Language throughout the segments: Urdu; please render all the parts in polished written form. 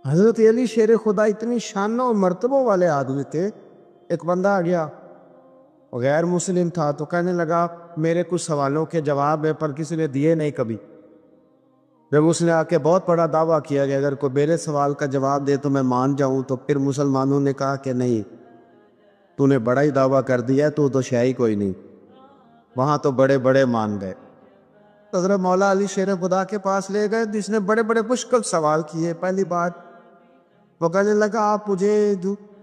حضرت علی شیر خدا اتنی شانوں اور مرتبوں والے آدمی تھے. ایک بندہ آ گیا، غیر مسلم تھا، تو کہنے لگا میرے کچھ سوالوں کے جواب ہے پر کسی نے دیے نہیں کبھی. جب اس نے آ کے بہت بڑا دعویٰ کیا کہ اگر کوئی میرے سوال کا جواب دے تو میں مان جاؤں، تو پھر مسلمانوں نے کہا کہ نہیں، تو نے بڑا ہی دعویٰ کر دیا، تو شے ہی کوئی نہیں. وہاں تو بڑے بڑے مان گئے. حضرت مولا علی شیر خدا کے پاس لے گئے، جس نے بڑے بڑے مشکل سوال کیے. پہلی بات وہ کہنے لگا آپ مجھے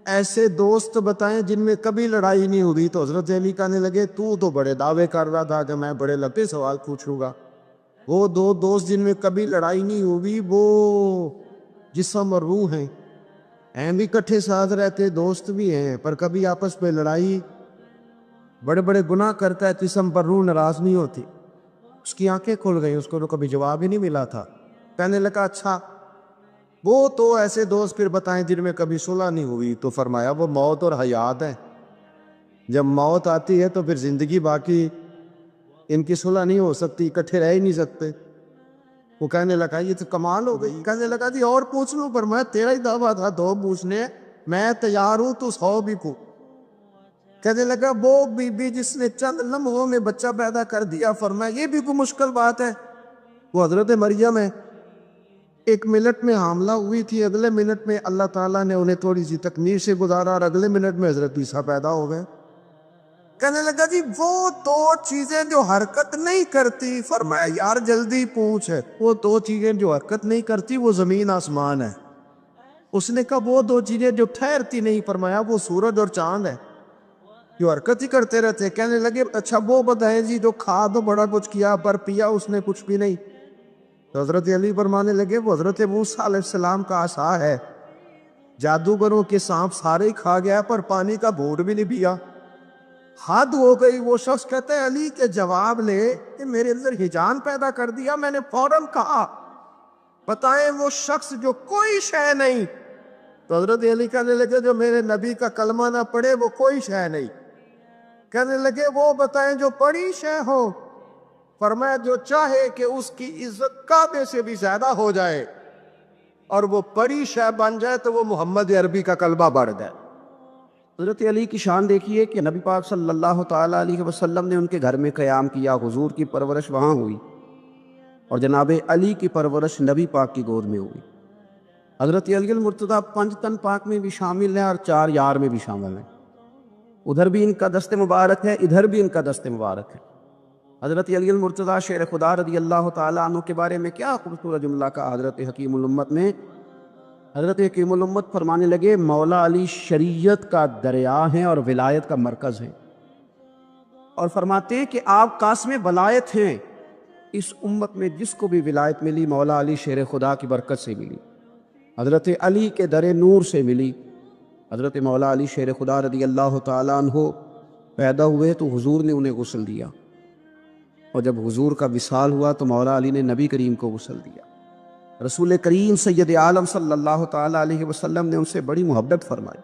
ایسے دوست بتائیں جن میں کبھی لڑائی نہیں ہوئی. تو حضرت علی کہنے لگے تو بڑے دعوے کر رہا تھا کہ میں بڑے لمبے سوال پوچھوں گا. وہ دو دوست جن میں کبھی لڑائی نہیں ہوئی وہ جسم اور روح ہیں بھی کٹھے ساتھ رہتے، دوست بھی ہیں، پر کبھی آپس میں لڑائی، بڑے بڑے گناہ کرتا ہے جسم پر روح ناراض نہیں ہوتی. اس کی آنکھیں کھل گئیں، اس کو تو کبھی جواب ہی نہیں ملا تھا. کہنے لگا اچھا وہ تو ایسے دوست پھر بتائیں جن میں کبھی صلح نہیں ہوئی. تو فرمایا وہ موت اور حیات ہے. جب موت آتی ہے تو پھر زندگی باقی ان کی صلح نہیں ہو سکتی، اکٹھے رہ ہی نہیں سکتے. وہ کہنے لگا یہ تو کمال ہو گئی. کہنے لگا جی اور پوچھ لوں؟ پر میں تیرا ہی دعویٰ تھا 2 پوچھنے، میں تیار ہوں، تو 100 بھی پوچھ. کہنے لگا وہ بی بی جس نے چند لمحوں میں بچہ پیدا کر دیا، فرمایا یہ بھی کوئی مشکل بات ہے؟ وہ حضرت مریم ہے. 1 منٹ میں حاملہ ہوئی تھی، اگلے منٹ میں اللہ تعالیٰ نے انہیں تھوڑی سی تکمیل سے گزارا اور اگلے منٹ میں حضرت عیسیٰ پیدا ہو گئے. کہنے لگا جی وہ 2 چیزیں جو حرکت نہیں کرتی، فرمایا یار جلدی پوچھ. ہے وہ 2 چیزیں جو حرکت نہیں کرتی وہ زمین آسمان ہے. اس نے کہا وہ 2 چیزیں جو ٹھہرتی نہیں، فرمایا وہ سورج اور چاند ہے جو حرکت ہی کرتے رہتے. کہنے لگے اچھا وہ بتائیں جی جو کھا تو بڑا کچھ کیا پر پیا اس نے کچھ بھی نہیں. تو حضرت علی فرمانے لگے وہ حضرت موسیٰ علیہ السلام کا عصا ہے، جادوگروں کے سانپ سارے ہی کھا گیا پر پانی کا گھونٹ بھی نہیں پیا. حد ہو گئی. وہ شخص کہتے ہیں علی کے جواب لے کہ میرے اندر ہیجان پیدا کر دیا. میں نے فوراً کہا بتائیں وہ شخص جو کوئی شے نہیں. تو حضرت علی کہنے لگے جو میرے نبی کا کلمہ نہ پڑھے وہ کوئی شے نہیں. کہنے لگے وہ بتائیں جو بڑی شے ہو. فرمایا جو چاہے کہ اس کی عزت کعبے سے بھی زیادہ ہو جائے اور وہ بڑی شے بن جائے تو وہ محمد عربی کا کلمہ بڑھ جائے. حضرت علی کی شان دیکھیے کہ نبی پاک صلی اللہ تعالیٰ علیہ وسلم نے ان کے گھر میں قیام کیا، حضور کی پرورش وہاں ہوئی، اور جناب علی کی پرورش نبی پاک کی گود میں ہوئی. حضرت علی المرتضیٰ 5 تن پاک میں بھی شامل ہیں اور 4 یار میں بھی شامل ہیں. ادھر بھی ان کا دست مبارک ہے، ادھر بھی ان کا دست مبارک ہے. حضرت علی المرتضیٰ شیر خدا رضی اللہ تعالیٰ عنہ کے بارے میں کیا خوبصورت جملہ کا حضرت حکیم الامت نے. حضرت حکیم الامت فرمانے لگے مولا علی شریعت کا دریا ہیں اور ولایت کا مرکز ہیں، اور فرماتے ہیں کہ آپ قاسم ولایت ہیں. اس امت میں جس کو بھی ولایت ملی مولا علی شیر خدا کی برکت سے ملی، حضرت علی کے در نور سے ملی. حضرت مولا علی شیر خدا رضی اللہ تعالیٰ عنہ پیدا ہوئے تو حضور نے انہیں غسل دیا، اور جب حضور کا وصال ہوا تو مولا علی نے نبی کریم کو غسل دیا. رسول کریم سید عالم صلی اللہ تعالیٰ علیہ وسلم نے ان سے بڑی محبت فرمائی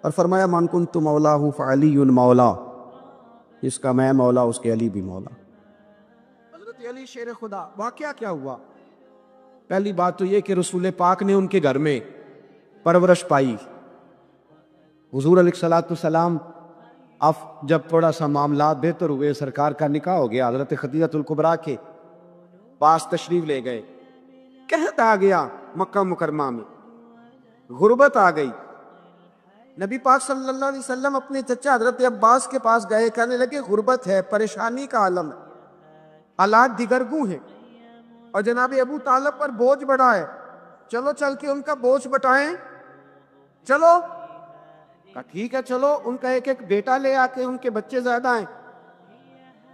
اور فرمایا من کنت مولاہ فعلی مولا، جس کا میں مولا اس کے علی بھی مولا. حضرت علی شیر خدا. واقعہ کیا ہوا؟ پہلی بات تو یہ کہ رسول پاک نے ان کے گھر میں پرورش پائی. حضور علیہ السلام اب جب تھوڑا سا معاملات بہتر ہوئے، سرکار کا نکاح ہو گیا، حضرت خدیجہ الکبریٰ کے پاس تشریف لے گئے. قحط آ گیا مکہ مکرمہ میں، غربت آ گئی. نبی پاک صلی اللہ علیہ وسلم اپنے چچا حضرت عباس کے پاس گئے، کہنے لگے غربت ہے، پریشانی کا عالم ہے، حالات دیگرگوں ہیں، اور جناب ابو طالب پر بوجھ بڑھا ہے، چلو چل کے ان کا بوجھ بٹائیں. چلو کہا ٹھیک ہے چلو. ان کا ایک بیٹا لے آ کے، ان کے بچے زیادہ ہیں،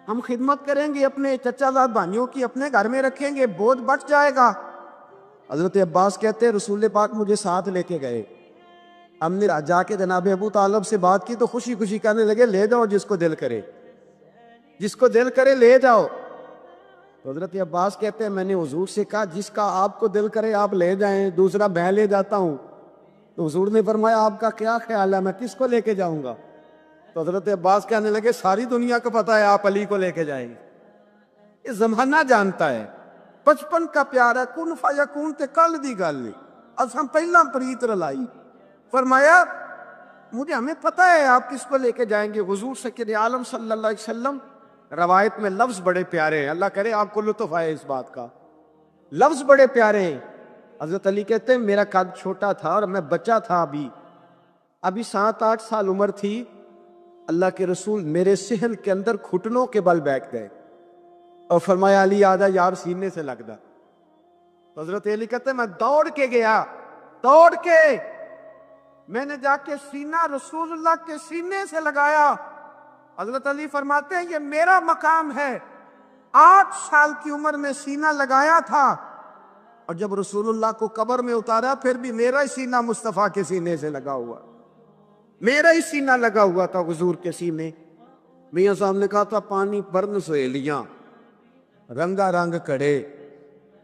ہم خدمت کریں گے اپنے چچا زاد بھائیوں کی، اپنے گھر میں رکھیں گے، بوجھ بٹ جائے گا. حضرت عباس کہتے ہیں رسول پاک مجھے ساتھ لے کے گئے. ہم نے جا کے جناب ابو طالب سے بات کی تو خوشی خوشی کہنے لگے لے جاؤ جس کو دل کرے، جس کو دل کرے لے جاؤ. تو حضرت عباس کہتے ہیں میں نے حضور سے کہا جس کا آپ کو دل کرے آپ لے جائیں، دوسرا میں لے جاتا ہوں. تو حضور نے فرمایا آپ کا کیا خیال ہے، میں کس کو لے کے جاؤں گا؟ تو حضرت عباس کہنے لگے ساری دنیا کو پتا ہے آپ علی کو لے کے جائیں گے. یہ زمانہ جانتا ہے، 55 کا پیار ہے، کن فیکون تے کل دی گل نہیں. اساں پہلا پریت رلائی. فرمایا مجھے ہمیں پتہ ہے آپ کس کو لے کے جائیں گے. حضور سید عالم صلی اللہ علیہ وسلم. روایت میں لفظ بڑے پیارے ہیں, اللہ کرے آپ کو لطف آئے اس بات کا. لفظ بڑے پیارے ہیں. حضرت علی کہتے ہیں میرا قد چھوٹا تھا اور میں بچہ تھا, ابھی 7-8 سال عمر تھی. اللہ کے رسول میرے صحن کے اندر گھٹنوں کے بل بیٹھ گئے اور فرمایا علی آجا یار سینے سے لگ دا. حضرت علی کہتے ہیں میں دوڑ کے گیا, دوڑ کے میں نے جا کے سینہ رسول اللہ کے سینے سے لگایا. حضرت علی فرماتے ہیں یہ میرا مقام ہے. 8 سال کی عمر میں سینہ لگایا تھا اور جب رسول اللہ کو قبر میں اتارا پھر بھی میرا ہی سینہ مصطفیٰ کے سینے سے لگا ہوا, میرا ہی سینہ لگا ہوا تھا حضور کے سینے. میاں صاحب نے کہا تھا پانی برن سہیلیاں رنگا رنگ کڑے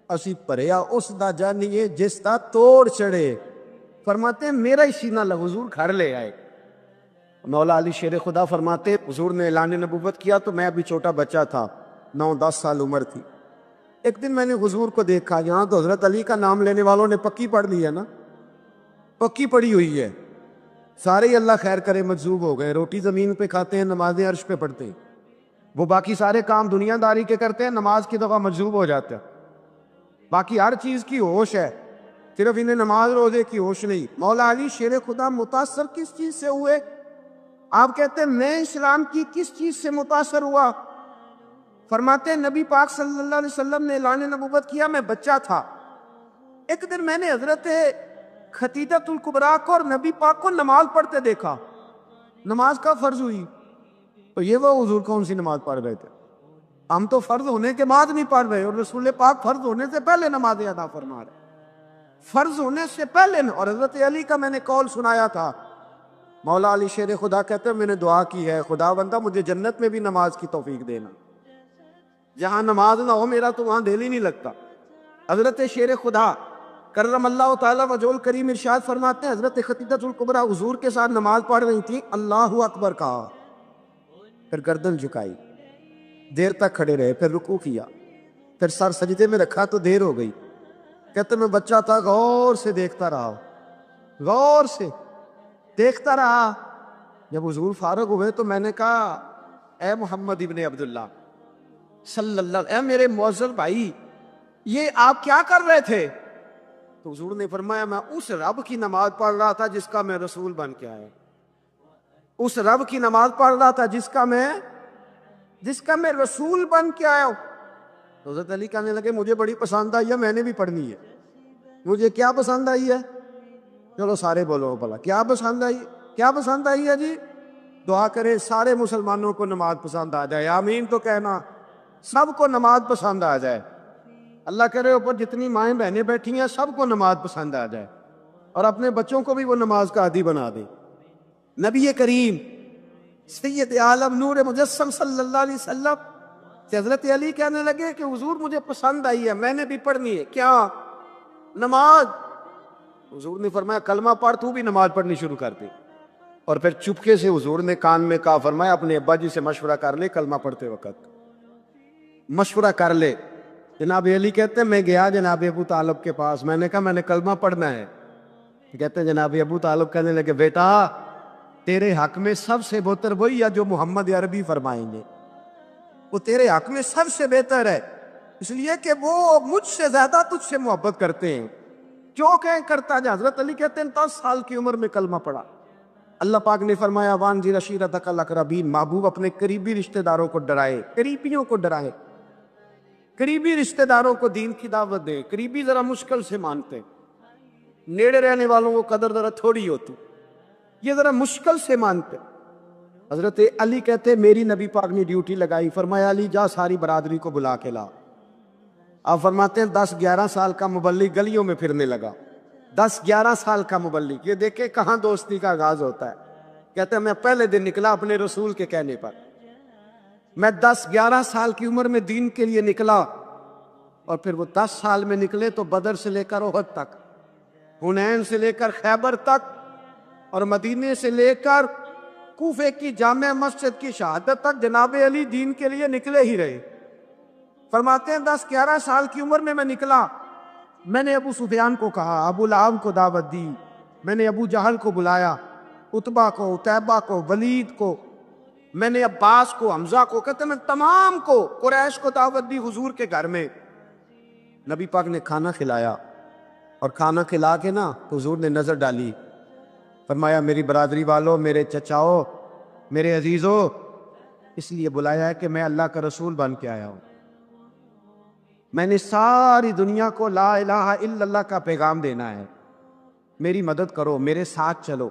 اسی پریا اس دا جانیے جس دا توڑ چڑھے. فرماتے ہیں میرا ہی سینہ لگا, حضور گھر لے آئے. مولا علی شیر خدا فرماتے حضور نے اعلان نبوت کیا تو میں ابھی چھوٹا بچہ تھا, 9-10 سال عمر تھی. ایک دن میں نے حضور کو دیکھا, یہاں تو حضرت علی کا نام لینے والوں نے پکی پڑھ لی ہے نا, پکی پڑھی ہوئی ہے. سارے ہی اللہ خیر کرے مجذوب ہو گئے, روٹی زمین پہ کھاتے ہیں, نمازیں عرش پہ پڑھتے ہیں. وہ باقی سارے کام دنیا داری کے کرتے ہیں, نماز کی دفعہ مجذوب ہو جاتے ہیں. باقی ہر چیز کی ہوش ہے, صرف انہیں نماز روزے کی ہوش نہیں. مولا علی شیر خدا متاثر کس چیز سے ہوئے؟ آپ کہتے ہیں میں اسلام کی کس چیز سے متاثر ہوا؟ فرماتے ہیں نبی پاک صلی اللہ علیہ وسلم نے اعلان نبوت کیا, میں بچہ تھا. ایک دن میں نے حضرت خدیجۃ الکبریٰ کو اور نبی پاک کو نماز پڑھتے دیکھا. نماز کا فرض ہوئی تو یہ وہ حضور کون سی نماز پڑھ رہے تھے؟ ہم تو فرض ہونے کے بعد نہیں پڑھ رہے, اور رسول پاک فرض ہونے سے پہلے نماز ادا فرما رہے, فرض ہونے سے پہلے. اور حضرت علی کا میں نے قول سنایا تھا. مولا علی شیر خدا کہتے ہیں میں نے دعا کی ہے خدا بندہ مجھے جنت میں بھی نماز کی توفیق دینا, جہاں نماز نہ ہو میرا تو وہاں دل ہی نہیں لگتا. حضرت شیر خدا کرم اللہ تعالیٰ وجہ الکریم ارشاد فرماتے ہیں حضرت خدیجۃ الکبریٰ حضور کے ساتھ نماز پڑھ رہی تھی, اللہ اکبر کہا, پھر گردن جھکائی, دیر تک کھڑے رہے, پھر رکوع کیا, پھر سر سجدے میں رکھا تو دیر ہو گئی. کہتے میں بچہ تھا, غور سے دیکھتا رہا, غور سے دیکھتا رہا. جب حضور فارغ ہوئے تو میں نے کہا اے محمد ابن عبداللہ صلی اللہ علیہ وسلم, اے میرے معزز بھائی یہ آپ کیا کر رہے تھے؟ تو حضور نے فرمایا میں اس رب کی نماز پڑھ رہا تھا جس کا میں رسول بن کے آیا, اس رب کی نماز پڑھ رہا تھا جس کا میں رسول بن کے آیا ہوں. تو حضرت علی کہنے لگے مجھے بڑی پسند آئی ہے, میں نے بھی پڑھنی ہے. مجھے کیا پسند آئی ہے؟ چلو سارے بولو بھلا کیا پسند آئی, کیا پسند آئی ہے جی؟ دعا کرے سارے مسلمانوں کو نماز پسند آ جائے, آمین تو کہنا, سب کو نماز پسند آ جائے. اللہ کرے اوپر جتنی مائیں بہنیں بیٹھی ہیں سب کو نماز پسند آ جائے, اور اپنے بچوں کو بھی وہ نماز کا عادی بنا دے. نبی کریم سید عالم نور مجسم صلی اللہ علیہ وسلم سے حضرت علی کہنے لگے کہ حضور مجھے پسند آئی ہے, میں نے بھی پڑھنی ہے. کیا؟ نماز. حضور نے فرمایا کلمہ پڑھ, تو بھی نماز پڑھنی شروع کر دے. اور پھر چپکے سے حضور نے کان میں کہا, فرمایا اپنے ابا جی سے مشورہ کر لے, کلمہ پڑھتے وقت مشورہ کر لے. جناب علی کہتے ہیں میں گیا جناب ابو طالب کے پاس, میں نے کہا میں نے کلمہ پڑھنا ہے. کہتے ہیں جناب ابو طالب کہنے لگے بیٹا تیرے حق میں سب سے بہتر وہی ہے جو محمد عربی فرمائیں گے, وہ تیرے حق میں سب سے بہتر ہے, اس لیے کہ وہ مجھ سے زیادہ تجھ سے محبت کرتے ہیں, جو کہیں کرتا جا. حضرت علی کہتے ہیں 10 سال کی عمر میں کلمہ پڑھا. اللہ پاک نے فرمایا وانذر عشیرتک الاقربین, محبوب اپنے قریبی رشتہ داروں کو ڈرائے, قریبیوں کو ڈرائے, قریبی رشتہ داروں کو دین کی دعوت دے. قریبی ذرا مشکل سے مانتے, نیڑے رہنے والوں کو قدر ذرا تھوڑی ہوتی, یہ ذرا مشکل سے مانتے. حضرت علی کہتے میری نبی پاک نے ڈیوٹی لگائی, فرمایا علی جا ساری برادری کو بلا کے لا. آپ فرماتے ہیں 10-11 سال کا مبلغ گلیوں میں پھرنے لگا. 10-11 سال کا مبلغ, یہ دیکھیں کہاں دوستی کا آغاز ہوتا ہے. کہتے ہیں میں پہلے دن نکلا اپنے رسول کے کہنے پر, میں 10-11 سال کی عمر میں دین کے لیے نکلا, اور پھر وہ 10 سال میں نکلے تو بدر سے لے کر احد تک, حنین سے لے کر خیبر تک, اور مدینے سے لے کر کوفے کی جامع مسجد کی شہادت تک جناب علی دین کے لیے نکلے ہی رہے. فرماتے ہیں 10-11 سال کی عمر میں نکلا, میں نے ابو سفیان کو کہا، ابو لہب کو دعوت دی، میں نے ابو جہل کو بلایا، عتبہ کو، عتیبہ کو، ولید کو، میں نے عباس کو، حمزہ کو، کہتے میں تمام کو، قریش کو دعوت دی حضور کے گھر میں۔ نبی پاک نے کھانا کھلایا، اور کھانا کھلا کے نا حضور نے نظر ڈالی، فرمایا میری برادری والوں، میرے چچاؤ، میرے عزیزوں، اس لیے بلایا ہے کہ میں اللہ کا رسول بن کے آیا ہوں، میں نے ساری دنیا کو لا الہ الا اللہ کا پیغام دینا ہے، میری مدد کرو، میرے ساتھ چلو،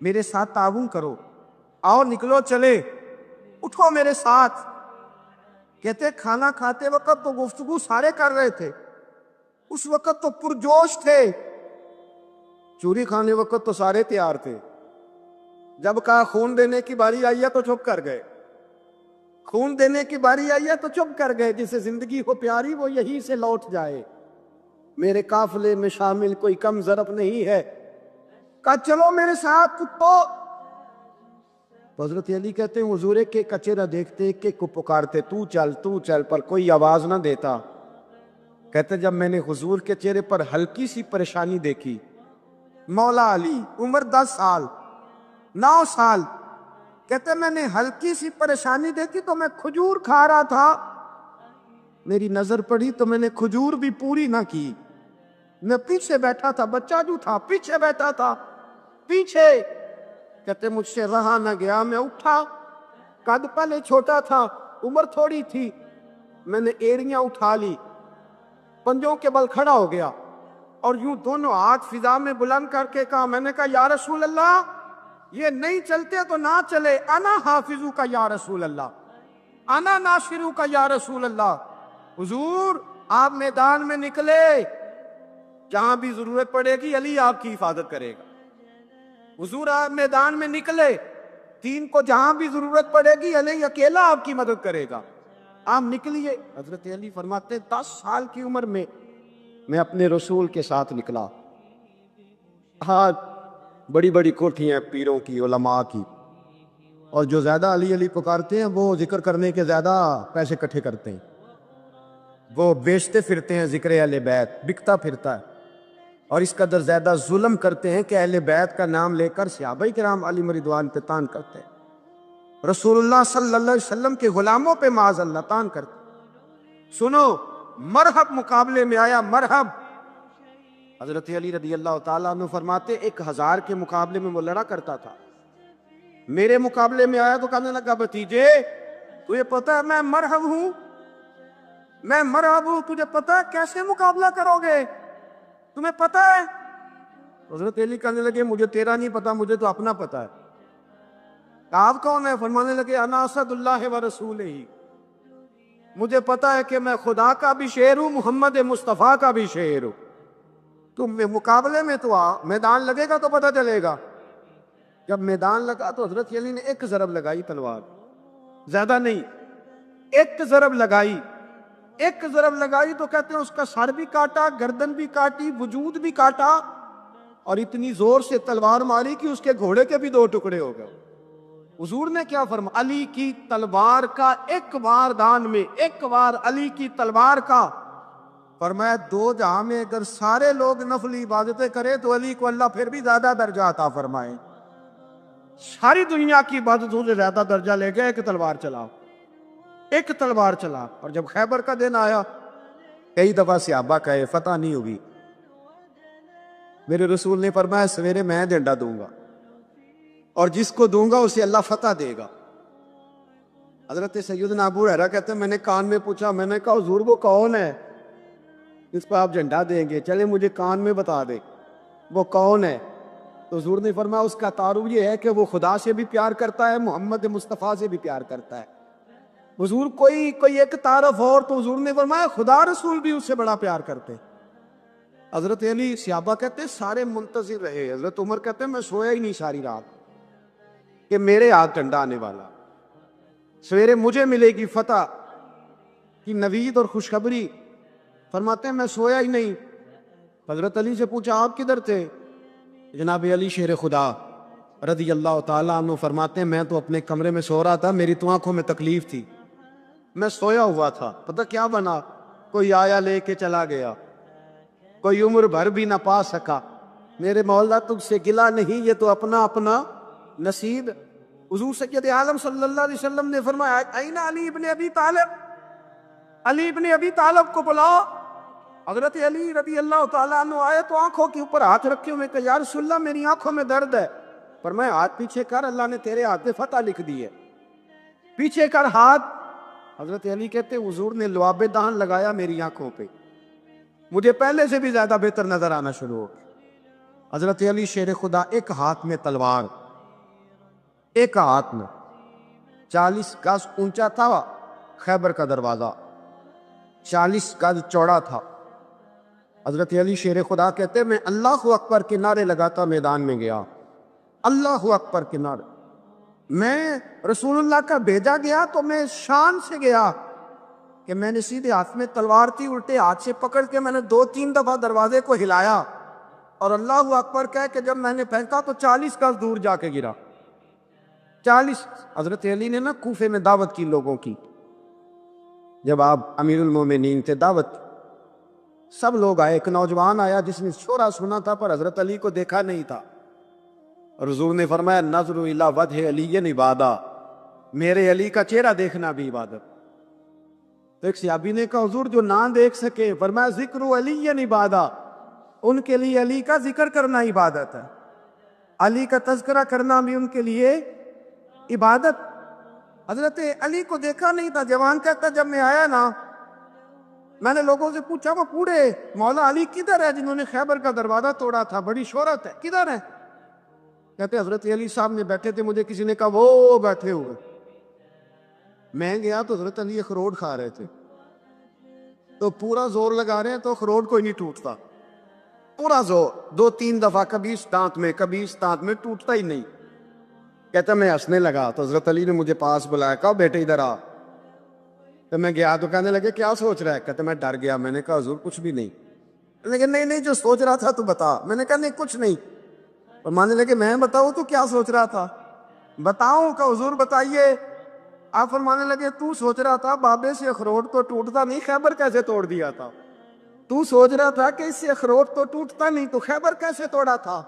میرے ساتھ تعاون کرو، آؤ نکلو چلے، اٹھو میرے ساتھ۔ کہتے کھانا کھاتے وقت تو گفتگو سارے کر رہے تھے، اس وقت تو پرجوش تھے، چوری کھانے وقت تو سارے تیار تھے، جب کہا خون دینے کی باری آئی ہے تو چپ کر گئے، خون دینے کی باری آئی ہے تو چپ کر گئے، جسے زندگی ہو پیاری وہ یہیں سے لوٹ جائے، میرے قافلے میں شامل کوئی کم ضرب نہیں ہے، کہا چلو میرے ساتھ اٹھو۔ حضرت علی کہتے ہیں حضور کے کچرا دیکھتے کہ کو پکارتے تو چل، پر کوئی آواز نہ دیتا۔ کہتے جب میں نے حضور کے چہرے پر ہلکی سی پریشانی دیکھی، مولا علی عمر 10 سال 9 سال، کہتے میں نے ہلکی سی پریشانی دیکھی تو میں کھجور کھا رہا تھا، میری نظر پڑی تو میں نے کھجور بھی پوری نہ کی، میں پیچھے بیٹھا تھا، بچہ جو تھا پیچھے بیٹھا تھا، پیچھے، کہتے مجھ سے رہا نہ گیا، میں اٹھا، قد پہلے چھوٹا تھا، عمر تھوڑی تھی، میں نے ایڑیاں اٹھا لی، پنجوں کے بل کھڑا ہو گیا، اور یوں دونوں ہاتھ فضا میں بلند کر کے کہا، میں نے کہا یا رسول اللہ یہ نہیں چلتے تو نہ چلے، انا حافظو کا یا رسول اللہ، انا ناصرو کا یا رسول اللہ۔ حضور آپ میدان میں نکلے، جہاں بھی ضرورت پڑے گی علی آپ کی حفاظت کرے گا، حضور آپ میدان میں نکلے، دین کو جہاں بھی ضرورت پڑے گی علی اکیلا آپ کی مدد کرے گا، آپ نکلیے۔ حضرت علی فرماتے 10 سال کی عمر میں میں اپنے رسول کے ساتھ نکلا، ہاں بڑی بڑی کوٹھیاں پیروں کی، علماء کی، اور جو زیادہ علی علی پکارتے ہیں وہ ذکر کرنے کے زیادہ پیسے اکٹھے کرتے ہیں، وہ بیچتے پھرتے ہیں ذکر اہل بیت، بکتا پھرتا ہے، اور اس قدر زیادہ ظلم کرتے ہیں کہ اہل بیت کا نام لے کر صحابہ کرام علیہ رضوان پہ تان کرتے ہیں، رسول اللہ صلی اللہ علیہ وسلم کے غلاموں پہ معاذ اللہ تان کرتے ہیں۔ سنو مرحب مقابلے میں آیا، مرحب۔ حضرت علی رضی اللہ تعالیٰ عنہ فرماتے 1000 کے مقابلے میں وہ لڑا کرتا تھا، میرے مقابلے میں آیا تو کہنے لگا بھتیجے تجھے پتا ہے میں مرحب ہوں، میں مرحب ہوں، تجھے پتا ہے کیسے مقابلہ کرو گے، تمہیں پتا ہے؟ حضرت علی کہنے لگے مجھے تیرا نہیں پتا، مجھے تو اپنا پتا ہے۔ آپ کون ہے؟ فرمانے لگے انا اسد اللہ و رسول ہی، مجھے پتا ہے کہ میں خدا کا بھی شعر ہوں، محمد مصطفیٰ کا بھی شعر ہوں، تم مقابلے میں تو آ، میدان لگے گا تو پتہ چلے گا۔ جب میدان لگا تو حضرت علی نے ایک ضرب لگائی تلوار، زیادہ نہیں، ایک ضرب لگائی، ایک ضرب لگائی تو کہتے ہیں اس کا سر بھی کاٹا، گردن بھی کاٹی، وجود بھی کاٹا، اور اتنی زور سے تلوار ماری کہ اس کے گھوڑے کے بھی 2 ٹکڑے ہو گئے۔ حضور نے کیا فرمایا؟ علی کی تلوار کا ایک بار دان میں، ایک بار علی کی تلوار کا، فرمایا 2 جہاں میں اگر سارے لوگ نفلی عبادتیں کرے تو علی کو اللہ پھر بھی زیادہ درجہ عطا فرمائے، ساری دنیا کی عبادتوں سے زیادہ درجہ لے گئے، ایک تلوار چلا، ایک تلوار چلا۔ اور جب خیبر کا دن آیا، کئی دفعہ صحابہ کہے فتح نہیں ہوگی، میرے رسول نے فرمایا سویرے میں جھنڈا دوں گا، اور جس کو دوں گا اسے اللہ فتح دے گا۔ حضرت سیدنا ابو ہریرہ کہتے ہیں میں نے کان میں پوچھا، میں نے کہا حضور وہ کون ہے اس پہ آپ جھنڈا دیں گے؟ چلے مجھے کان میں بتا دے وہ کون ہے۔ تو حضور نے فرمایا اس کا تعارف یہ ہے کہ وہ خدا سے بھی پیار کرتا ہے، محمد مصطفیٰ سے بھی پیار کرتا ہے۔ حضور کوئی ایک تعارف اور، تو حضور نے فرمایا خدا رسول بھی اس سے بڑا پیار کرتے۔ حضرت علی، صحابہ کہتے ہیں سارے منتظر رہے، حضرت عمر کہتے ہیں میں سویا ہی نہیں ساری رات کہ میرے ہاتھ جھنڈا آنے والا، سویرے مجھے ملے گی فتح کی نوید اور خوشخبری۔ فرماتے ہیں میں سویا ہی نہیں۔ حضرت علی سے پوچھا آپ کدھر تھے؟ جناب علی شیر خدا رضی اللہ تعالیٰ عنہ فرماتے ہیں میں تو اپنے کمرے میں سو رہا تھا، میری تو آنکھوں میں تکلیف تھی، میں سویا ہوا تھا، پتہ کیا بنا، کوئی آیا لے کے چلا گیا، کوئی عمر بھر بھی نہ پا سکا. میرے مولا تجھ سے گلا نہیں، یہ تو اپنا اپنا نصیب. حضور سید عالم صلی اللہ علیہ وسلم نے فرمایا این علی ابن ابی طالب، علی ابن ابی طالب کو بلاؤ. حضرت علی رضی اللہ تعالیٰ عنہ آئے تو آنکھوں کے اوپر ہاتھ رکھے ہوئے کہ یا رسول اللہ میری آنکھوں میں درد ہے. پر میں ہاتھ پیچھے کر، اللہ نے تیرے ہاتھ میں فتح لکھ دی ہے، پیچھے کر ہاتھ. حضرت علی کہتے حضور نے لعاب دہن لگایا میری آنکھوں پہ، مجھے پہلے سے بھی زیادہ بہتر نظر آنا شروع ہو گیا. حضرت علی شیر خدا، ایک ہاتھ میں تلوار، ایک ہاتھ میں 40 گز اونچا تھا خیبر کا دروازہ، 40 گز چوڑا تھا. حضرت علی شیر خدا کہتے میں اللہ اکبر کے نعرے لگاتا میدان میں گیا، اللہ اکبر کے نعرے. میں رسول اللہ کا بھیجا گیا تو میں شان سے گیا کہ میں نے سیدھے ہاتھ میں تلوار تھی، الٹے ہاتھ سے پکڑ کے میں نے 2-3 دفعہ دروازے کو ہلایا اور اللہ اکبر کہہ کہ جب میں نے پھینکا تو 40 گز دور جا کے گرا. 40. حضرت علی نے نا کوفے میں دعوت کی لوگوں کی، جب آپ امیر المومنین تھے، دعوت کی. سب لوگ آئے. ایک نوجوان آیا جس نے شورا سنا تھا پر حضرت علی کو دیکھا نہیں تھا. حضور نے فرمایا نظر الی وجہ علی عبادہ، میرے علی کا چہرہ دیکھنا بھی عبادت. تو ایک صحابی نے کہا حضور جو نہ دیکھ سکے، فرمایا ذکر علی عبادہ، ان کے لیے علی کا ذکر کرنا عبادت ہے، علی کا تذکرہ کرنا بھی ان کے لیے عبادت. حضرت علی کو دیکھا نہیں تھا. جوان کہتا جب میں آیا نا، میں نے لوگوں سے پوچھا وہ پورے مولا علی کدھر ہے جنہوں نے خیبر کا دروازہ توڑا تھا، بڑی شہرت ہے، کدھر ہے؟ کہتے حضرت علی صاحب نے بیٹھے تھے، مجھے کسی نے کہا وہ بیٹھے ہوئے. میں گیا تو حضرت علی اخروٹ کھا رہے تھے، تو پورا زور لگا رہے ہیں تو اخروٹ کوئی نہیں ٹوٹتا، پورا زور 2-3 دفعہ، کبھی اس دانت میں کبھی اس دانت میں، ٹوٹتا ہی نہیں. کہتا میں ہنسنے لگا تو حضرت علی نے مجھے پاس بلایا، کہا بیٹے ادھر آ. تو میں گیا تو کہنے لگے کیا سوچ رہا ہے؟ کہتے میں ڈر گیا. میں نے کہا حضور کچھ بھی نہیں. لیکن نہیں جو سوچ رہا تھا تو بتا. میں نے کہا نہیں کچھ نہیں. اور ماننے لگے میں بتاؤں تو کیا سوچ رہا تھا؟ بتاؤں؟ کہ حضور بتائیے. آپ فرمانے لگے تو سوچ رہا تھا بابے سے اخروٹ تو ٹوٹتا نہیں، خیبر کیسے توڑ دیا تھا؟ تو سوچ رہا تھا کہ اس سے اخروٹ تو ٹوٹتا نہیں، تو خیبر کیسے توڑا تھا؟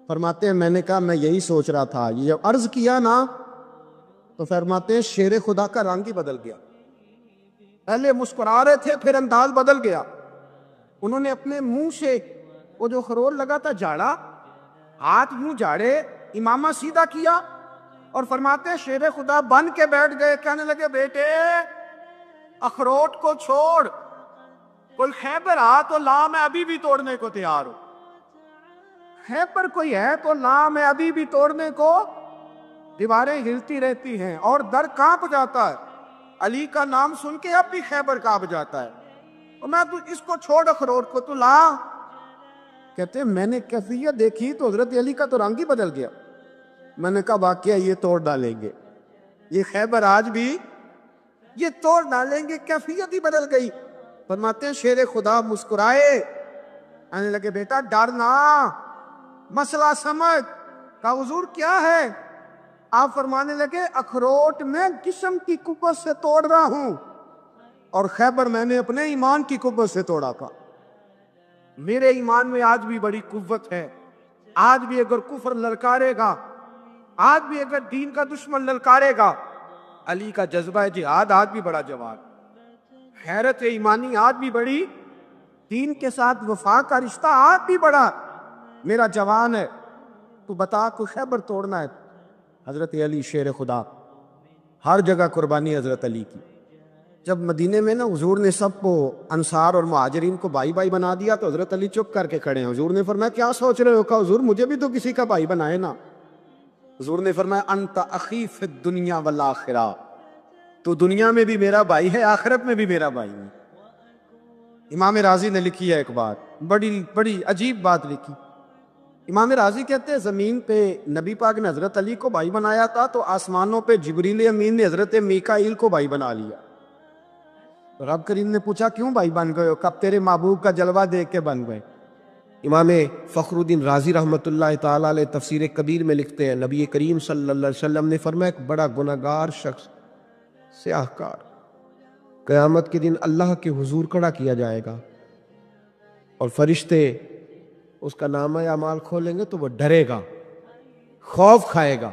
فرماتے ہیں میں نے کہا میں یہی سوچ رہا تھا. یہ جب عرض کیا نا تو فرماتے ہیں شیر خدا کا رنگ ہی بدل گیا. پہلے مسکرا رہے تھے، پھر انداز بدل گیا. انہوں نے اپنے منہ سے وہ جو خرول لگا تھا جھاڑا، ہاتھ یوں جھاڑے، امامہ سیدھا کیا اور فرماتے ہیں شیر خدا بن کے بیٹھ گئے. کہنے لگے بیٹے اخروٹ کو چھوڑ، کوئی خیبر آ تو لا، میں ابھی بھی توڑنے کو تیار ہوں. خیبر کوئی ہے تو لا، میں ابھی بھی توڑنے کو. دیواریں ہلتی رہتی ہیں اور در کانپ جاتا ہے. علی کا نام سن کے اب بھی خیبر کانپ جاتا ہے. اور میں تو اس کو چھوڑ اخروٹ کو تو لا. کہتے ہیں میں نے کیفیت دیکھی تو حضرت علی کا تو رنگ ہی بدل گیا. میں نے کہا واقعہ یہ توڑ ڈالیں گے، یہ خیبر آج بھی یہ توڑ ڈالیں گے، کیفیت ہی بدل گئی. فرماتے ہیں شیر خدا مسکرائے، آنے لگے بیٹا ڈرنا، مسئلہ سمجھ. کہا حضور کیا ہے؟ آپ فرمانے لگے اخروٹ میں جسم کی قوت سے توڑ رہا ہوں اور خیبر میں نے اپنے ایمان کی قوت سے توڑا تھا. میرے ایمان میں آج بھی بڑی قوت ہے. آج بھی اگر کفر للکارے گا، آج بھی اگر دین کا دشمن للکارے گا، علی کا جذبہ جہاد آج بھی بڑا جوان، حیرت ایمانی آج بھی بڑی، دین کے ساتھ وفا کا رشتہ آج بھی بڑا میرا جوان ہے. تو بتا کو خیبر توڑنا ہے. حضرت علی شیر خدا، ہر جگہ قربانی حضرت علی کی. جب مدینے میں نا حضور نے سب کو انصار اور مہاجرین کو بھائی بھائی بنا دیا تو حضرت علی چپ کر کے کھڑے ہیں. حضور نے فرمایا کیا سوچ رہے ہو؟ کہا حضور مجھے بھی تو کسی کا بھائی بنائے نا. حضور نے فرمایا انت اخی فی الدنیا والآخرہ، تو دنیا میں بھی میرا بھائی ہے، آخرت میں بھی میرا بھائی ہے. امام راضی نے لکھی ہے ایک بات، بڑی عجیب بات لکھی. امام راضی کہتے ہیں زمین پہ نبی پاک نے حضرت علی کو بھائی بنایا تھا تو آسمانوں پہ جبریل امین نے حضرت میکائیل کو بھائی بنا لیا. رب کریم نے پوچھا کیوں بھائی بن گئے ہو؟ کب تیرے محبوب کا جلوہ دیکھ کے بن گئے. امام فخر الدین رازی رحمۃ اللہ تعالیٰ علیہ تفسیر کبیر میں لکھتے ہیں نبی کریم صلی اللہ علیہ وسلم نے فرمایا ایک بڑا گناہگار شخص، سیاہ کار، قیامت کے دن اللہ کے حضور کھڑا کیا جائے گا. اور فرشتے اس کا نامہ اعمال کھولیں گے تو وہ ڈرے گا، خوف کھائے گا،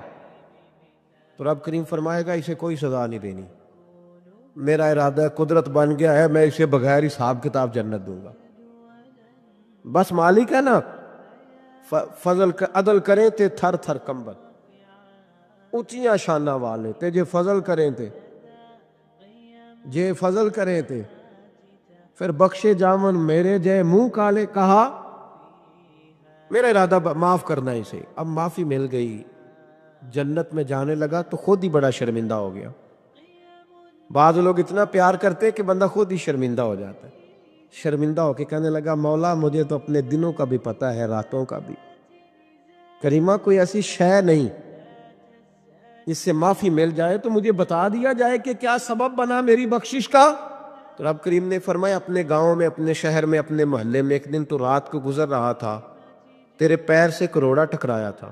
تو رب کریم فرمائے گا اسے کوئی سزا نہیں دینی، میرا ارادہ قدرت بن گیا ہے، میں اسے بغیر حساب کتاب جنت دوں گا۔ بس مالک ہے نا، فضل عدل کریں تے تھر تھر کمبل، اونچیاں شانہ والے تے جے فضل کریں تے جے فضل کریں تے پھر بخشے جامن میرے جے منہ کالے، کہا میرا ارادہ معاف کرنا اسے، اب معافی مل گئی، جنت میں جانے لگا تو خود ہی بڑا شرمندہ ہو گیا۔ بعض لوگ اتنا پیار کرتے کہ بندہ خود ہی شرمندہ ہو جاتا ہے، شرمندہ ہو کے کہنے لگا مولا مجھے تو اپنے دنوں کا بھی پتہ ہے، راتوں کا بھی، کریمہ کوئی ایسی شے نہیں جس سے معافی مل جائے تو مجھے بتا دیا جائے کہ کیا سبب بنا میری بخشش کا۔ تو رب کریم نے فرمایا اپنے گاؤں میں، اپنے شہر میں، اپنے محلے میں ایک دن تو رات کو گزر رہا تھا، تیرے پیر سے کروڑا ٹکرایا تھا،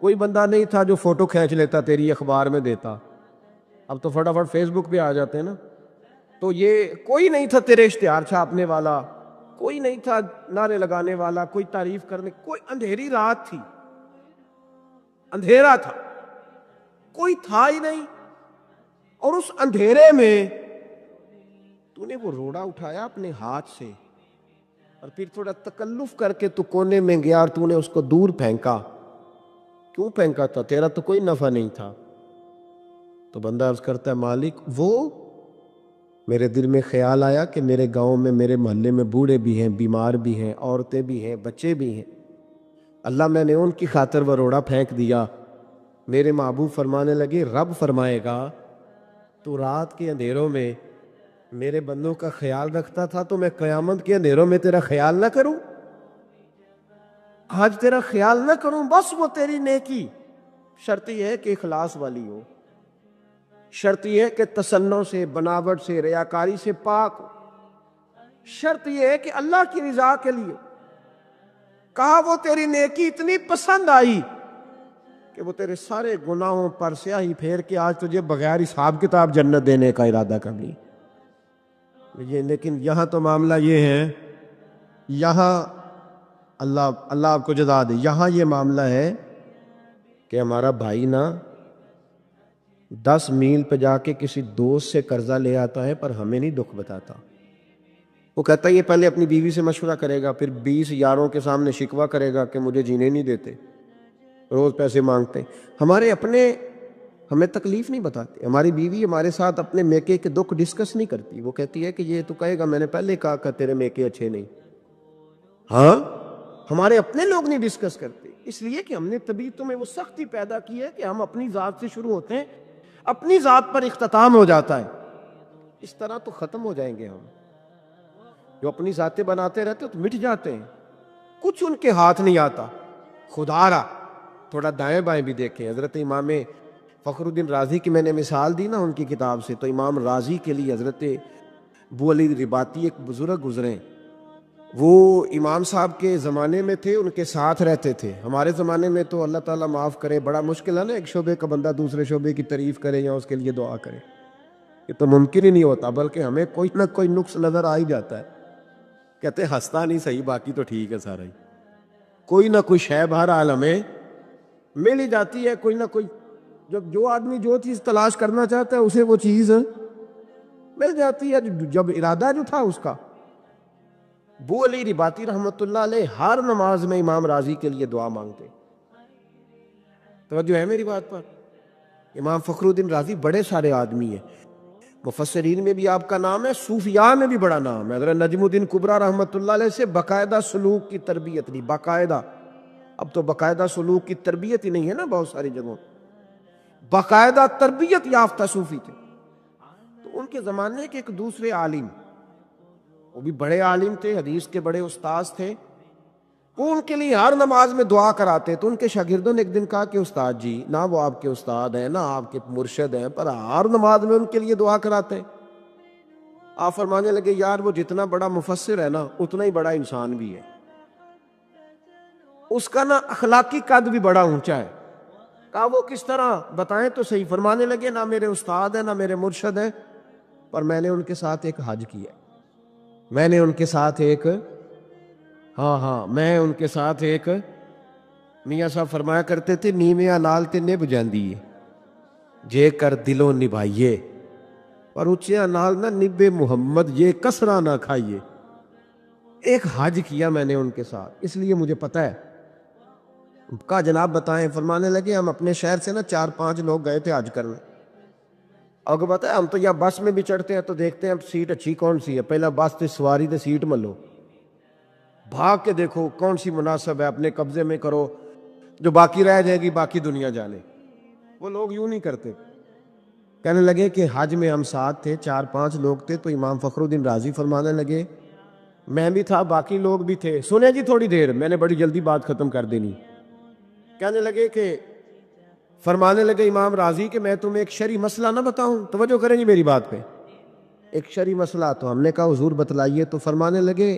کوئی بندہ نہیں تھا جو فوٹو کھینچ لیتا تیری اخبار میں دیتا، اب تو فٹافٹ فیس بک پہ آ جاتے ہیں نا، تو یہ کوئی نہیں تھا تیرے اشتہار چھاپنے والا، کوئی نہیں تھا نعرے لگانے والا، کوئی تعریف کرنے، کوئی اندھیری رات تھی، اندھیرا تھا، کوئی تھا ہی نہیں، اور اس اندھیرے میں تو نے وہ روڑا اٹھایا اپنے ہاتھ سے اور پھر تھوڑا تکلف کر کے تو کونے میں گیا اور تو نے اس کو دور پھینکا۔ کیوں پھینکا تھا؟ تیرا تو کوئی نفع نہیں تھا۔ تو بندہ عرض کرتا ہے مالک وہ میرے دل میں خیال آیا کہ میرے گاؤں میں، میرے محلے میں بوڑھے بھی ہیں، بیمار بھی ہیں، عورتیں بھی ہیں، بچے بھی ہیں، اللہ میں نے ان کی خاطر وہ روڑا پھینک دیا۔ میرے محبوب فرمانے لگے، رب فرمائے گا تو رات کے اندھیروں میں میرے بندوں کا خیال رکھتا تھا تو میں قیامت کے اندھیروں میں تیرا خیال نہ کروں؟ آج تیرا خیال نہ کروں؟ بس وہ تیری نیکی، شرط یہ ہے کہ اخلاص والی ہو، شرط یہ ہے کہ تصنع سے، بناوٹ سے، ریاکاری سے پاک ہو، شرط یہ ہے کہ اللہ کی رضا کے لیے۔ کہا وہ تیری نیکی اتنی پسند آئی کہ وہ تیرے سارے گناہوں پر سیاہی پھیر کے آج تجھے بغیر حساب کتاب جنت دینے کا ارادہ کر لی۔ لیکن یہاں تو معاملہ یہ ہے، یہاں اللہ آپ کو جزا دے، یہاں یہ معاملہ ہے کہ ہمارا بھائی نا 10 میل پہ جا کے کسی دوست سے قرضہ لے آتا ہے پر ہمیں نہیں دکھ بتاتا، وہ کہتا ہے یہ پہلے اپنی بیوی سے مشورہ کرے گا، پھر 20 یاروں کے سامنے شکوہ کرے گا کہ مجھے جینے نہیں دیتے، روز پیسے مانگتے۔ ہمارے اپنے ہمیں تکلیف نہیں بتاتے، ہماری بیوی ہمارے ساتھ اپنے میکے کے دکھ ڈسکس نہیں کرتی، وہ کہتی ہے کہ یہ تو کہے گا میں نے پہلے کہا کہ تیرے میکے اچھے نہیں۔ ہاں ہمارے اپنے لوگ نہیں ڈسکس کرتے، اس لیے کہ ہم نے طبیعتوں میں وہ سختی پیدا کی ہے کہ ہم اپنی ذات سے شروع ہوتے ہیں، اپنی ذات پر اختتام ہو جاتا ہے۔ اس طرح تو ختم ہو جائیں گے ہم، جو اپنی ذاتیں بناتے رہتے تو مٹ جاتے ہیں، کچھ ان کے ہاتھ نہیں آتا۔ خدا را تھوڑا دائیں بائیں بھی دیکھیں، حضرت امام فخر الدین رازی کی میں نے مثال دی نا ان کی کتاب سے، تو امام رازی کے لیے حضرت ابو علی رباطی ایک بزرگ گزرے، وہ امام صاحب کے زمانے میں تھے، ان کے ساتھ رہتے تھے۔ ہمارے زمانے میں تو اللہ تعالیٰ معاف کرے بڑا مشکل ہے نا، ایک شعبے کا بندہ دوسرے شعبے کی تعریف کرے یا اس کے لیے دعا کرے، یہ تو ممکن ہی نہیں ہوتا، بلکہ ہمیں کوئی نہ کوئی نقص نظر آ ہی جاتا ہے، کہتے ہیں ہنستا نہیں صحیح، باقی تو ٹھیک ہے سارا ہی، کوئی نہ کوئی شے بہرحال ہمیں مل ہی جاتی ہے، کوئی نہ کوئی، جب جو آدمی جو چیز تلاش کرنا چاہتا ہے اسے وہ چیز مل جاتی ہے، جب ارادہ جو تھا اس کا۔ ابو علی رباطی رحمۃ اللہ علیہ ہر نماز میں امام رازی کے لیے دعا مانگتے، توجہ ہے میری بات پر؟ امام فخر الدین رازی بڑے سارے آدمی ہیں، مفسرین میں بھی آپ کا نام ہے، صوفیاء میں بھی بڑا نام ہے۔ حضرت نجم الدین کبریٰ رحمۃ اللہ علیہ سے باقاعدہ سلوک کی تربیت لی، باقاعدہ، اب تو باقاعدہ سلوک کی تربیت ہی نہیں ہے نا بہت ساری جگہوں، باقاعدہ تربیت یافتہ صوفی تھے۔ تو ان کے زمانے کے ایک دوسرے عالم، وہ بھی بڑے عالم تھے، حدیث کے بڑے استاذ تھے، وہ ان کے لیے ہر نماز میں دعا کراتے۔ تو ان کے شاگردوں نے ایک دن کہا کہ استاد جی، نہ وہ آپ کے استاد ہیں، نہ آپ کے مرشد ہیں، پر ہر نماز میں ان کے لیے دعا کراتے ہیں۔ آپ فرمانے لگے یار وہ جتنا بڑا مفسر ہے نا اتنا ہی بڑا انسان بھی ہے، اس کا نا اخلاقی قد بھی بڑا اونچا ہے۔ کہا وہ کس طرح؟ بتائیں تو صحیح۔ فرمانے لگے نہ میرے استاد ہیں، نہ میرے مرشد ہیں، پر میں نے ان کے ساتھ ایک حج کیا، میں نے ان کے ساتھ ایک ہاں میں ان کے ساتھ ایک میاں صاحب فرمایا کرتے تھے نیویاں لال تے نب جاندی ہے جے کر دلوں نبھائیے اور اچھیاں نال نہ نب محمد یہ کسرا نہ کھائیے. ایک حج کیا میں نے ان کے ساتھ، اس لیے مجھے پتہ ہے. کہا جناب بتائیں. فرمانے لگے ہم اپنے شہر سے نا 4-5 لوگ گئے تھے حج کرنے. اور پتہ ہے ہم تو یا بس میں بھی چڑھتے ہیں تو دیکھتے ہیں سیٹ اچھی کون سی ہے، پہلا بس تے سواری تے سیٹ ملو، بھاگ کے دیکھو کون سی مناسب ہے، اپنے قبضے میں کرو، جو باقی رہ جائے گی باقی دنیا جانے. وہ لوگ یوں نہیں کرتے. کہنے لگے کہ حج میں ہم ساتھ تھے، 4-5 لوگ تھے، تو امام فخر الدین رازی فرمانے لگے میں بھی تھا باقی لوگ بھی تھے. سنیں جی تھوڑی دیر، میں نے بڑی جلدی بات ختم کر دینی. کہنے لگے کہ فرمانے لگے امام راضی کہ میں تمہیں ایک شرعی مسئلہ نہ بتاؤں. توجہ کریں جی میری بات پہ. ایک شرعی مسئلہ. تو ہم نے کہا حضور بتلائیے. تو فرمانے لگے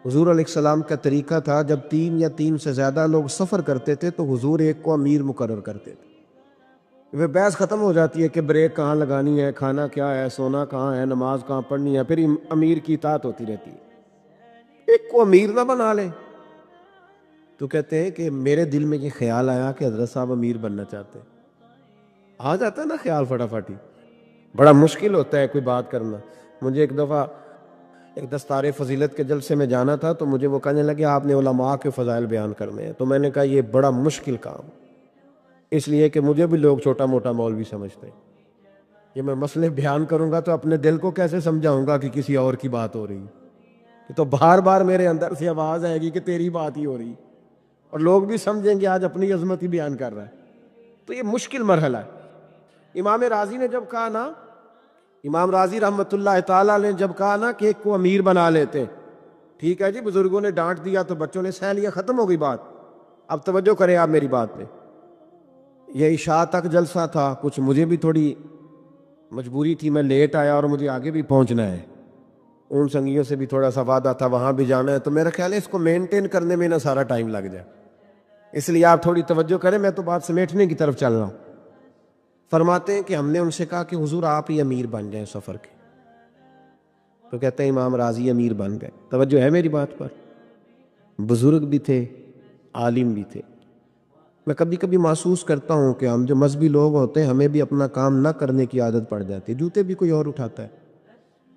حضور علیہ السلام کا طریقہ تھا جب 3 یا 3 سے زیادہ لوگ سفر کرتے تھے تو حضور ایک کو امیر مقرر کرتے تھے. وہ بحث ختم ہو جاتی ہے کہ بریک کہاں لگانی ہے، کھانا کیا ہے، سونا کہاں ہے، نماز کہاں پڑھنی ہے، پھر امیر کی اطاعت ہوتی رہتی ہے. ایک کو امیر نہ بنا لے. تو کہتے ہیں کہ میرے دل میں یہ خیال آیا کہ حضرت صاحب امیر بننا چاہتے ہیں. آ جاتا ہے نا خیال فٹافٹ ہی. بڑا مشکل ہوتا ہے کوئی بات کرنا. مجھے ایک دفعہ ایک دستار فضیلت کے جلسے میں جانا تھا تو مجھے وہ کہنے لگے آپ نے علماء کے فضائل بیان کرنے ہیں. تو میں نے کہا یہ بڑا مشکل کام، اس لیے کہ مجھے بھی لوگ چھوٹا موٹا مولوی سمجھتے ہیں. یہ میں مسئلے بیان کروں گا تو اپنے دل کو کیسے سمجھاؤں گا کہ کسی اور کی بات ہو رہی. تو بار بار میرے اندر سے آواز آئے گی کہ تیری بات ہی ہو رہی، اور لوگ بھی سمجھیں گے آج اپنی عظمت ہی بیان کر رہا ہے. تو یہ مشکل مرحلہ ہے. امام راضی نے جب کہا نا، امام راضی رحمۃ اللہ تعالیٰ نے جب کہا نا کہ ایک کو امیر بنا لیتے، ٹھیک ہے جی بزرگوں نے ڈانٹ دیا تو بچوں نے سہ لیا، ختم ہو گئی بات. اب توجہ کریں آپ میری بات پہ. یہ عشاء تک جلسہ تھا، کچھ مجھے بھی تھوڑی مجبوری تھی، میں لیٹ آیا اور مجھے آگے بھی پہنچنا ہے، ان سنگیوں سے بھی تھوڑا سا وعدہ تھا، وہاں بھی جانا ہے. تو میرا خیال ہے اس کو مینٹین کرنے میں نہ سارا ٹائم لگ جائے، اس لیے آپ تھوڑی توجہ کریں، میں تو بات سمیٹنے کی طرف چل رہا ہوں. فرماتے ہیں کہ ہم نے ان سے کہا کہ حضور آپ ہی امیر بن جائیں سفر کے. تو کہتے ہیں امام راضی امیر بن گئے. توجہ ہے میری بات پر. بزرگ بھی تھے، عالم بھی تھے. میں کبھی کبھی محسوس کرتا ہوں کہ ہم جو مذہبی لوگ ہوتے ہیں ہمیں بھی اپنا کام نہ کرنے کی عادت پڑ جاتی ہے. جوتے بھی کوئی اور اٹھاتا ہے،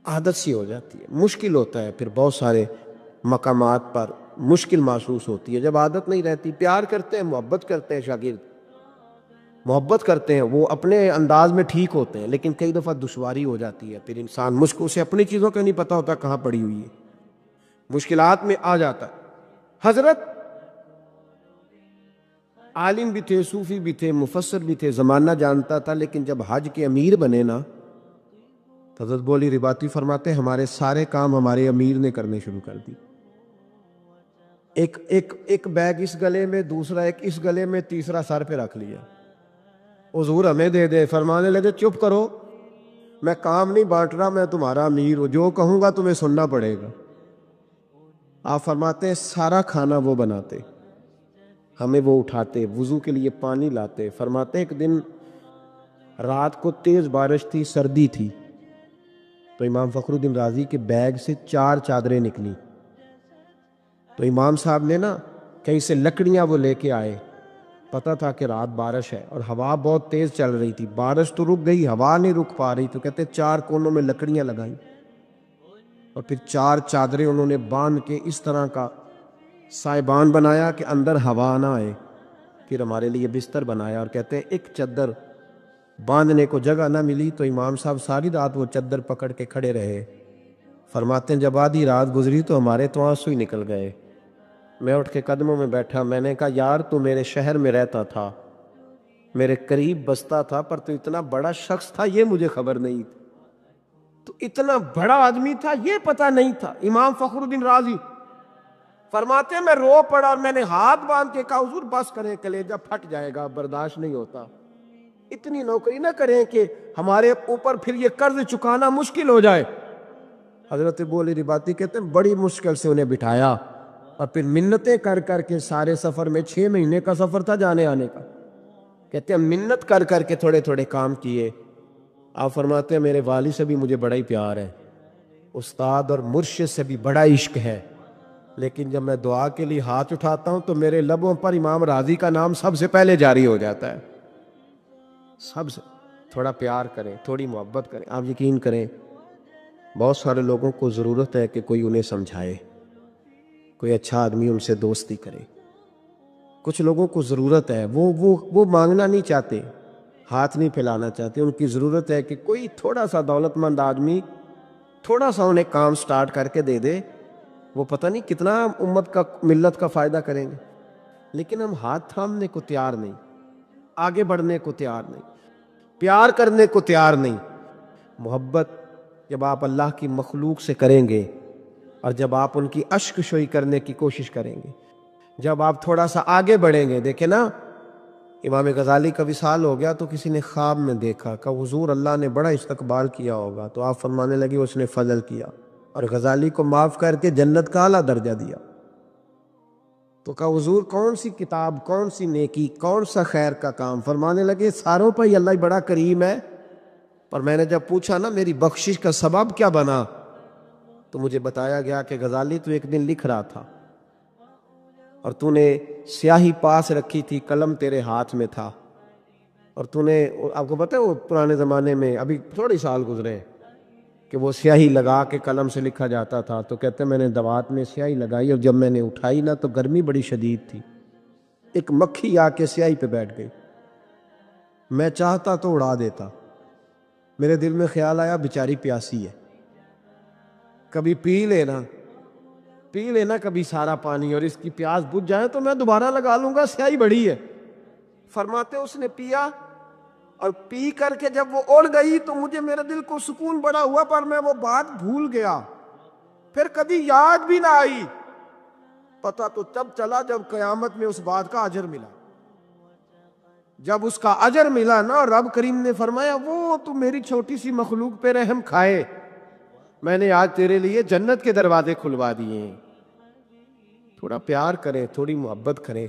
عادت سی ہو جاتی ہے، مشکل ہوتا ہے. پھر بہت سارے مقامات پر مشکل محسوس ہوتی ہے جب عادت نہیں رہتی. پیار کرتے ہیں، محبت کرتے ہیں، شاگرد محبت کرتے ہیں، وہ اپنے انداز میں ٹھیک ہوتے ہیں، لیکن کئی دفعہ دشواری ہو جاتی ہے. پھر انسان مشکل سے اپنی چیزوں کا نہیں پتہ ہوتا کہاں پڑی ہوئی ہے، مشکلات میں آ جاتا ہے. حضرت عالم بھی تھے، صوفی بھی تھے، مفسر بھی تھے، زمانہ جانتا تھا. لیکن جب حج کے امیر بنے نا، حضرت بولی رباطی فرماتے ہیں ہمارے سارے کام ہمارے امیر نے کرنے شروع کر دی. ایک بیگ اس گلے میں، دوسرا ایک اس گلے میں، تیسرا سر پہ رکھ لیا. حضور ہمیں دے دے. فرمانے لگے چپ کرو، میں کام نہیں بانٹ رہا، میں تمہارا امیر ہوں، جو کہوں گا تمہیں سننا پڑے گا. آپ فرماتے ہیں سارا کھانا وہ بناتے، ہمیں وہ اٹھاتے، وضو کے لیے پانی لاتے. فرماتے ایک دن رات کو تیز بارش تھی، سردی تھی، تو امام فخر الدین رازی کے بیگ سے 4 چادریں نکلی. تو امام صاحب نے نا کہیں سے لکڑیاں وہ لے کے آئے. پتہ تھا کہ رات بارش ہے اور ہوا بہت تیز چل رہی تھی. بارش تو رک گئی، ہوا نہیں رک پا رہی. تو کہتے 4 کونوں میں لکڑیاں لگائیں اور پھر 4 چادریں انہوں نے باندھ کے اس طرح کا سائبان بنایا کہ اندر ہوا نہ آئے. پھر ہمارے لیے بستر بنایا اور کہتے ہیں ایک چادر باندھنے کو جگہ نہ ملی تو امام صاحب ساری رات وہ چادر پکڑ کے کھڑے رہے. فرماتے ہیں جب آدھی رات گزری تو ہمارے تو آنسو ہی نکل گئے. میں اٹھ کے قدموں میں بیٹھا. میں نے کہا یار تو میرے شہر میں رہتا تھا، میرے قریب بستا تھا، پر تو اتنا بڑا شخص تھا یہ مجھے خبر نہیں تھی. تو اتنا بڑا آدمی تھا یہ پتہ نہیں تھا. امام فخر الدین رازی فرماتے ہیں میں رو پڑا اور میں نے ہاتھ باندھ کے کہا حضور بس کریں، کلیجہ پھٹ جائے گا، برداشت نہیں ہوتا. اتنی نوکری نہ کریں کہ ہمارے اوپر پھر یہ قرض چکانا مشکل ہو جائے. حضرت بولی رباطی کہتے ہیں بڑی مشکل سے انہیں بٹھایا اور پھر منتیں کر کر کے سارے سفر میں 6 مہینے کا سفر تھا جانے آنے کا. کہتے ہیں منت کر کر کے تھوڑے تھوڑے کام کیے. آپ فرماتے ہیں میرے والد سے بھی مجھے بڑا ہی پیار ہے، استاد اور مرشد سے بھی بڑا عشق ہے. لیکن جب میں دعا کے لیے ہاتھ اٹھاتا ہوں تو میرے لبوں پر امام راضی کا نام سب سے پہلے جاری ہو جاتا ہے. سب سے. تھوڑا پیار کریں, تھوڑی محبت کریں. آپ یقین کریں بہت سارے لوگوں کو ضرورت ہے کہ کوئی انہیں سمجھائے, کوئی اچھا آدمی ان سے دوستی کرے. کچھ لوگوں کو ضرورت ہے, وہ مانگنا نہیں چاہتے, ہاتھ نہیں پھیلانا چاہتے. ان کی ضرورت ہے کہ کوئی تھوڑا سا دولت مند آدمی تھوڑا سا انہیں کام سٹارٹ کر کے دے دے. وہ پتہ نہیں کتنا امت کا, ملت کا فائدہ کریں گے. لیکن ہم ہاتھ تھامنے کو تیار نہیں, آگے بڑھنے کو تیار نہیں, پیار کرنے کو تیار نہیں. محبت جب آپ اللہ کی مخلوق سے کریں گے اور جب آپ ان کی اشک شوئی کرنے کی کوشش کریں گے, جب آپ تھوڑا سا آگے بڑھیں گے. دیکھیں نا, امام غزالی کا وصال ہو گیا تو کسی نے خواب میں دیکھا کہ حضور اللہ نے بڑا استقبال کیا ہوگا, تو آپ فرمانے لگے اس نے فضل کیا اور غزالی کو معاف کر کے جنت کا اعلیٰ درجہ دیا. تو کہا حضور کون سی کتاب, کون سی نیکی, کون سا خیر کا کام؟ فرمانے لگے ساروں پہ ہی اللہ بڑا کریم ہے, پر میں نے جب پوچھا نا میری بخشش کا سبب کیا بنا, تو مجھے بتایا گیا کہ غزالی تو ایک دن لکھ رہا تھا اور تو نے سیاہی پاس رکھی تھی, قلم تیرے ہاتھ میں تھا, اور تو نے, آپ کو پتہ ہے وہ پرانے زمانے میں ابھی تھوڑے سال گزرے کہ وہ سیاہی لگا کے قلم سے لکھا جاتا تھا. تو کہتے ہیں میں نے دوات میں سیاہی لگائی اور جب میں نے اٹھائی نا تو گرمی بڑی شدید تھی, ایک مکھی آ کے سیاہی پہ بیٹھ گئی. میں چاہتا تو اڑا دیتا, میرے دل میں خیال آیا بیچاری پیاسی ہے, کبھی پی لینا کبھی سارا پانی, اور اس کی پیاس بجھ جائے تو میں دوبارہ لگا لوں گا, سیاہی بڑی ہے. فرماتے اس نے پیا اور پی کر کے جب وہ اڑ گئی تو مجھے میرے دل کو سکون بڑا ہوا, پر میں وہ بات بھول گیا, پھر کبھی یاد بھی نہ آئی. پتہ تو تب چلا جب قیامت میں اس بات کا اجر ملا. جب اس کا اجر ملا نا, رب کریم نے فرمایا وہ تو میری چھوٹی سی مخلوق پہ رحم کھائے, میں نے آج تیرے لیے جنت کے دروازے کھلوا دیے ہیں. تھوڑا پیار کریں, تھوڑی محبت کریں.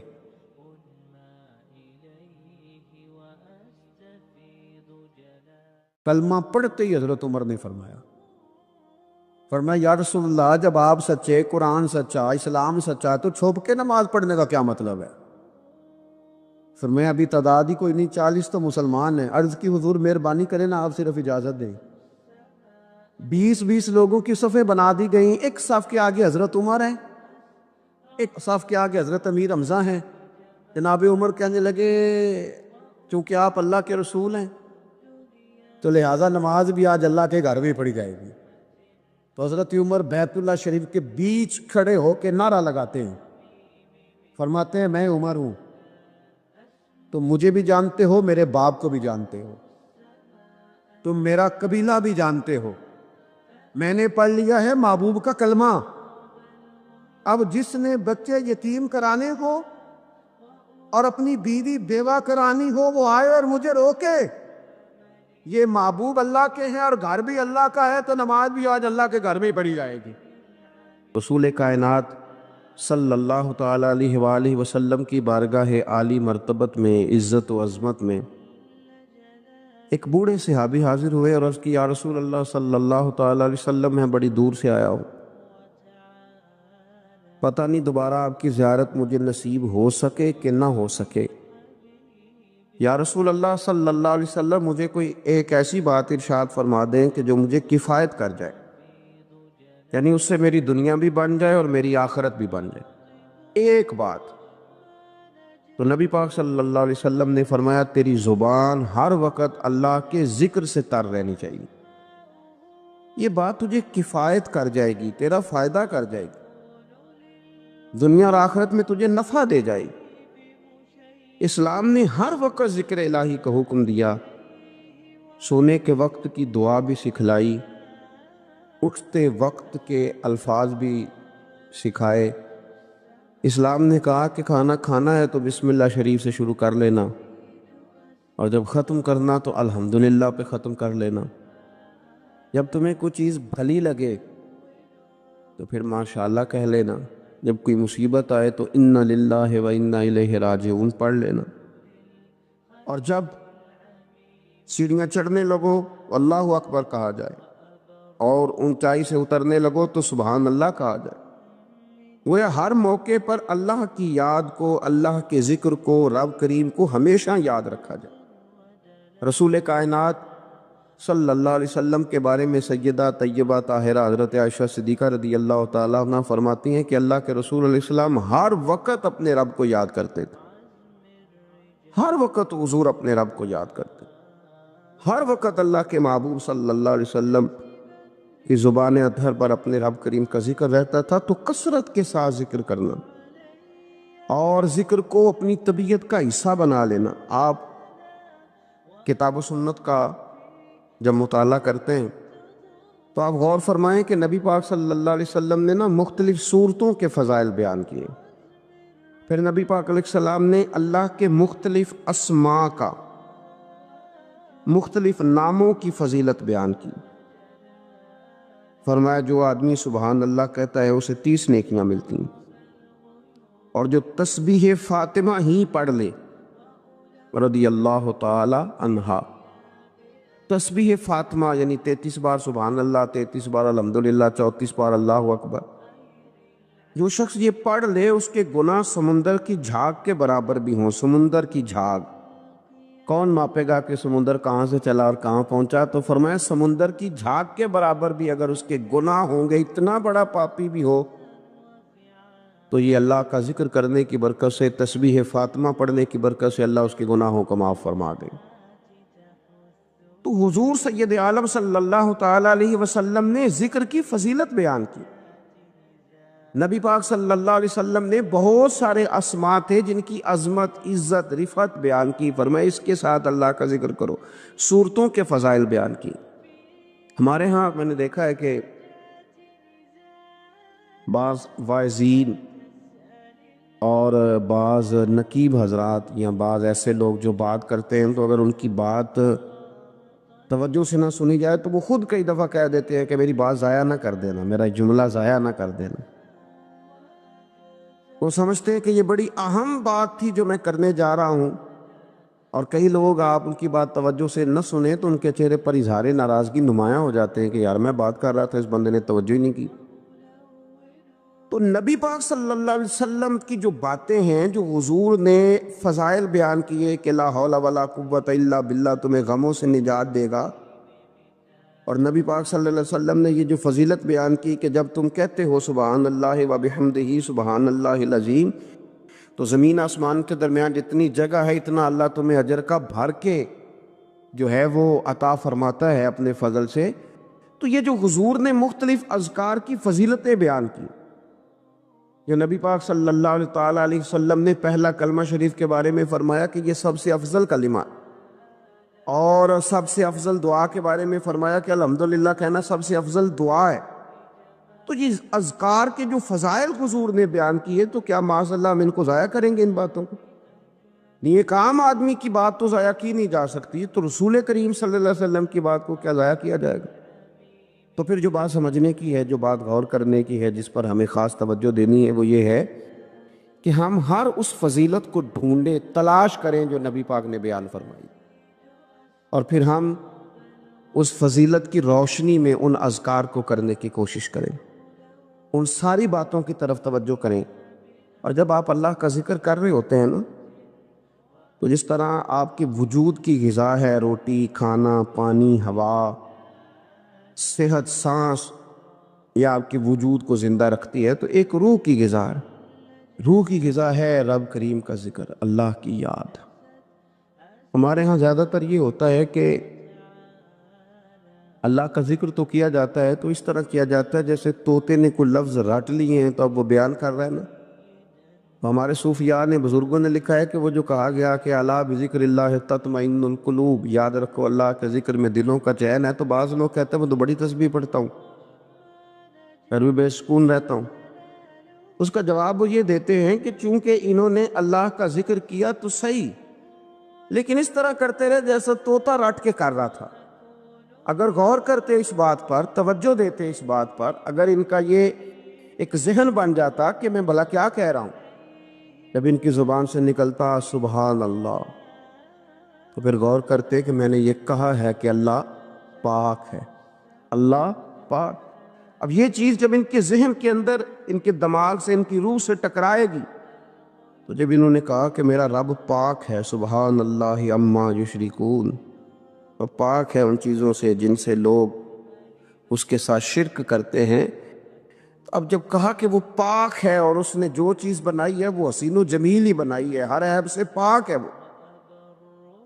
کلمہ پڑھتے ہی حضرت عمر نے فرمایا یا رسول اللہ جب آپ سچے, قرآن سچا, اسلام سچا, تو چھپ کے نماز پڑھنے کا کیا مطلب ہے؟ فرمایا ابھی تعداد ہی کوئی نہیں, 40 تو مسلمان ہیں. عرض کی حضور مہربانی کریں نا, آپ صرف اجازت دیں. 20 لوگوں کی صفیں بنا دی گئیں, ایک صف کے آگے حضرت عمر ہیں, ایک صف کے آگے حضرت امیر حمزہ ہیں. جناب عمر کہنے لگے چونکہ آپ اللہ کے رسول ہیں تو لہٰذا نماز بھی آج اللہ کے گھر میں پڑھی جائے گی. تو حضرت عمر بیت اللہ شریف کے بیچ کھڑے ہو کے نعرہ لگاتے ہیں, فرماتے ہیں میں عمر ہوں, تم مجھے بھی جانتے ہو, میرے باپ کو بھی جانتے ہو, تم میرا قبیلہ بھی جانتے ہو, میں نے پڑھ لیا ہے محبوب کا کلمہ. اب جس نے بچے یتیم کرانے ہو اور اپنی بیوی بیوہ کرانی ہو وہ آئے اور مجھے روکے. یہ محبوب اللہ کے ہیں اور گھر بھی اللہ کا ہے, تو نماز بھی آج اللہ کے گھر میں ہی پڑھی جائے گی. رسول کائنات صلی اللہ تعالیٰ علیہ وآلہ وسلم کی بارگاہ عالی مرتبت میں, عزت و عظمت میں ایک بوڑھے صحابی حاضر ہوئے اور عرض کی یا رسول اللہ صلی اللہ تعالیٰ علیہ وسلم, میں بڑی دور سے آیا ہوں, پتہ نہیں دوبارہ آپ کی زیارت مجھے نصیب ہو سکے کہ نہ ہو سکے. یا رسول اللہ صلی اللہ علیہ وسلم مجھے کوئی ایک ایسی بات ارشاد فرما دیں کہ جو مجھے کفایت کر جائے, یعنی اس سے میری دنیا بھی بن جائے اور میری آخرت بھی بن جائے, ایک بات. تو نبی پاک صلی اللہ علیہ وسلم نے فرمایا تیری زبان ہر وقت اللہ کے ذکر سے تر رہنی چاہیے, یہ بات تجھے کفایت کر جائے گی, تیرا فائدہ کر جائے گی, دنیا اور آخرت میں تجھے نفع دے جائے گی. اسلام نے ہر وقت ذکر الہی کا حکم دیا, سونے کے وقت کی دعا بھی سکھلائی, اٹھتے وقت کے الفاظ بھی سکھائے. اسلام نے کہا کہ کھانا کھانا ہے تو بسم اللہ شریف سے شروع کر لینا, اور جب ختم کرنا تو الحمدللہ پہ ختم کر لینا. جب تمہیں کوئی چیز بھلی لگے تو پھر ماشاءاللہ کہہ لینا, جب کوئی مصیبت آئے تو انا للہ و انا الیہ راجعون پڑھ لینا, اور جب سیڑھیاں چڑھنے لگو اللہ اکبر کہا جائے, اور اونچائی سے اترنے لگو تو سبحان اللہ کہا جائے. وہ ہر موقع پر اللہ کی یاد کو، اللہ کے ذکر کو، رب کریم کو ہمیشہ یاد رکھا جائے۔ رسول کائنات صلی اللہ علیہ وسلم کے بارے میں سیدہ طیبہ طاہرہ حضرت عائشہ صدیقہ رضی اللہ تعالیٰ عنہ فرماتی ہیں کہ اللہ کے رسول علیہ السلام ہر وقت اپنے رب کو یاد کرتے تھے۔ ہر وقت حضور اپنے رب کو یاد کرتے، ہر وقت اللہ کے محبوب صلی اللہ علیہ وسلم کی زبان اطہر پر اپنے رب کریم کا ذکر رہتا تھا۔ تو کثرت کے ساتھ ذکر کرنا اور ذکر کو اپنی طبیعت کا حصہ بنا لینا۔ آپ کتاب و سنت کا جب مطالعہ کرتے ہیں تو آپ غور فرمائیں کہ نبی پاک صلی اللہ علیہ وسلم نے مختلف صورتوں کے فضائل بیان کیے۔ پھر نبی پاک علیہ السلام نے اللہ کے مختلف اسماء کا، مختلف ناموں کی فضیلت بیان کی۔ فرمایا جو آدمی سبحان اللہ کہتا ہے اسے 30 نیکیاں ملتی ہیں، اور جو تسبیح فاطمہ ہی پڑھ لے رضی اللہ تعالی عنہا، تسبیح فاطمہ یعنی 33 بار سبحان اللہ، 33 بار الحمدللہ، 34 بار اللہ اکبر، جو شخص یہ پڑھ لے اس کے گناہ سمندر کی جھاگ کے برابر بھی ہوں۔ سمندر کی جھاگ کون ماپے گا کہ سمندر کہاں سے چلا اور کہاں پہنچا؟ تو فرمایا سمندر کی جھاگ کے برابر بھی اگر اس کے گناہ ہوں گے، اتنا بڑا پاپی بھی ہو، تو یہ اللہ کا ذکر کرنے کی برکت سے، تسبیح فاطمہ پڑھنے کی برکت سے اللہ اس کے گناہوں کو معاف فرما دے۔ تو حضور سید عالم صلی اللہ تعالی علیہ وسلم نے ذکر کی فضیلت بیان کی۔ نبی پاک صلی اللہ علیہ وسلم نے بہت سارے اسماء تھے جن کی عظمت، عزت، رفعت بیان کی، فرمایا اس کے ساتھ اللہ کا ذکر کرو۔ صورتوں کے فضائل بیان کی۔ ہمارے ہاں میں نے دیکھا ہے کہ بعض واعظین اور بعض نقیب حضرات یا بعض ایسے لوگ جو بات کرتے ہیں تو اگر ان کی بات توجہ سے نہ سنی جائے تو وہ خود کئی دفعہ کہہ دیتے ہیں کہ میری بات ضائع نہ کر دینا، میرا جملہ ضائع نہ کر دینا۔ وہ سمجھتے ہیں کہ یہ بڑی اہم بات تھی جو میں کرنے جا رہا ہوں، اور کئی لوگ آپ ان کی بات توجہ سے نہ سنیں تو ان کے چہرے پر اظہار ناراضگی نمایاں ہو جاتے ہیں کہ یار میں بات کر رہا تھا، اس بندے نے توجہ ہی نہیں کی۔ تو نبی پاک صلی اللہ علیہ وسلم کی جو باتیں ہیں، جو حضور نے فضائل بیان کیے کہ لا حول ولا قوت الا باللہ تمہیں غموں سے نجات دے گا، اور نبی پاک صلی اللہ علیہ وسلم نے یہ جو فضیلت بیان کی کہ جب تم کہتے ہو سبحان اللہ و بحمدہ سبحان اللہ العظیم، تو زمین آسمان کے درمیان جتنی جگہ ہے اتنا اللہ تمہیں اجر کا بھر کے جو ہے وہ عطا فرماتا ہے اپنے فضل سے۔ تو یہ جو حضور نے مختلف اذکار کی فضیلتیں بیان کی، جو نبی پاک صلی اللہ علیہ وسلم نے پہلا کلمہ شریف کے بارے میں فرمایا کہ یہ سب سے افضل کلمہ، اور سب سے افضل دعا کے بارے میں فرمایا کہ الحمدللہ کہنا سب سے افضل دعا ہے۔ تو یہ اذکار کے جو فضائل حضور نے بیان کیے، تو کیا معاذ اللہ ہم ان کو ضائع کریں گے ان باتوں کو؟ نہیں، ایک عام آدمی کی بات تو ضائع کی نہیں جا سکتی، تو رسول کریم صلی اللہ علیہ وسلم کی بات کو کیا ضائع کیا جائے گا؟ تو پھر جو بات سمجھنے کی ہے، جو بات غور کرنے کی ہے، جس پر ہمیں خاص توجہ دینی ہے، وہ یہ ہے کہ ہم ہر اس فضیلت کو ڈھونڈیں، تلاش کریں جو نبی پاک نے بیان فرمائی، اور پھر ہم اس فضیلت کی روشنی میں ان اذکار کو کرنے کی کوشش کریں، ان ساری باتوں کی طرف توجہ کریں۔ اور جب آپ اللہ کا ذکر کر رہے ہوتے ہیں نا، تو جس طرح آپ کے وجود کی غذا ہے، روٹی، کھانا، پانی، ہوا، صحت، سانس، یہ آپ کے وجود کو زندہ رکھتی ہے، تو ایک روح کی غذا ہے۔ روح کی غذا ہے رب کریم کا ذکر، اللہ کی یاد۔ ہمارے ہاں زیادہ تر یہ ہوتا ہے کہ اللہ کا ذکر تو کیا جاتا ہے تو اس طرح کیا جاتا ہے جیسے طوطے نے کوئی لفظ رٹ لیے ہیں تو اب وہ بیان کر رہے ہیں نا۔ تو ہمارے صوفیاء نے، بزرگوں نے لکھا ہے کہ وہ جو کہا گیا کہ الا بذکر اللہ تطمئن القلوب، یاد رکھو اللہ کے ذکر میں دلوں کا چین ہے، تو بعض لوگ کہتے ہیں وہ تو بڑی تسبیح پڑھتا ہوں، پھر بھی بے سکون رہتا ہوں۔ اس کا جواب وہ یہ دیتے ہیں کہ چونکہ انہوں نے اللہ کا ذکر کیا تو صحیح، لیکن اس طرح کرتے رہے جیسا طوطا رٹ کے کر رہا تھا۔ اگر غور کرتے اس بات پر، توجہ دیتے اس بات پر، اگر ان کا یہ ایک ذہن بن جاتا کہ میں بھلا کیا کہہ رہا ہوں، جب ان کی زبان سے نکلتا سبحان اللہ، تو پھر غور کرتے کہ میں نے یہ کہا ہے کہ اللہ پاک ہے، اللہ پاک۔ اب یہ چیز جب ان کے ذہن کے اندر، ان کے دماغ سے، ان کی روح سے ٹکرائے گی، تو جب انہوں نے کہا کہ میرا رب پاک ہے، سبحان اللہ عما یشرکون، اور پاک ہے ان چیزوں سے جن سے لوگ اس کے ساتھ شرک کرتے ہیں، اب جب کہا کہ وہ پاک ہے اور اس نے جو چیز بنائی ہے وہ حسین و جمیل ہی بنائی ہے، ہر عیب سے پاک ہے، وہ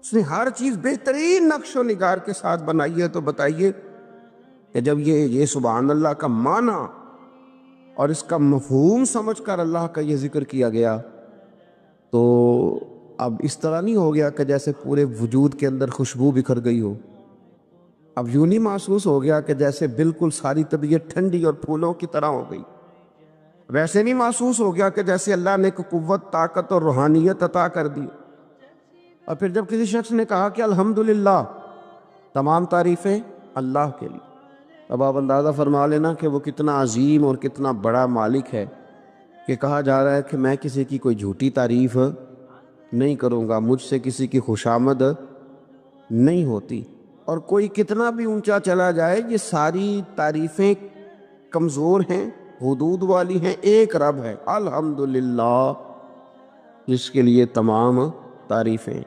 اس نے ہر چیز بہترین نقش و نگار کے ساتھ بنائی ہے، تو بتائیے کہ جب یہ سبحان اللہ کا معنی اور اس کا مفہوم سمجھ کر اللہ کا یہ ذکر کیا گیا، تو اب اس طرح نہیں ہو گیا کہ جیسے پورے وجود کے اندر خوشبو بکھر گئی ہو، اب یوں نہیں محسوس ہو گیا کہ جیسے بالکل ساری طبیعت ٹھنڈی اور پھولوں کی طرح ہو گئی، ویسے نہیں محسوس ہو گیا کہ جیسے اللہ نے ایک قوت، طاقت اور روحانیت عطا کر دی۔ اور پھر جب کسی شخص نے کہا کہ الحمدللہ، تمام تعریفیں اللہ کے لیے، اب آپ اندازہ فرما لینا کہ وہ کتنا عظیم اور کتنا بڑا مالک ہے کہ کہا جا رہا ہے کہ میں کسی کی کوئی جھوٹی تعریف نہیں کروں گا، مجھ سے کسی کی خوشامد نہیں ہوتی، اور کوئی کتنا بھی اونچا چلا جائے یہ ساری تعریفیں کمزور ہیں، حدود والی ہیں، ایک رب ہے الحمدللہ جس کے لیے تمام تعریفیں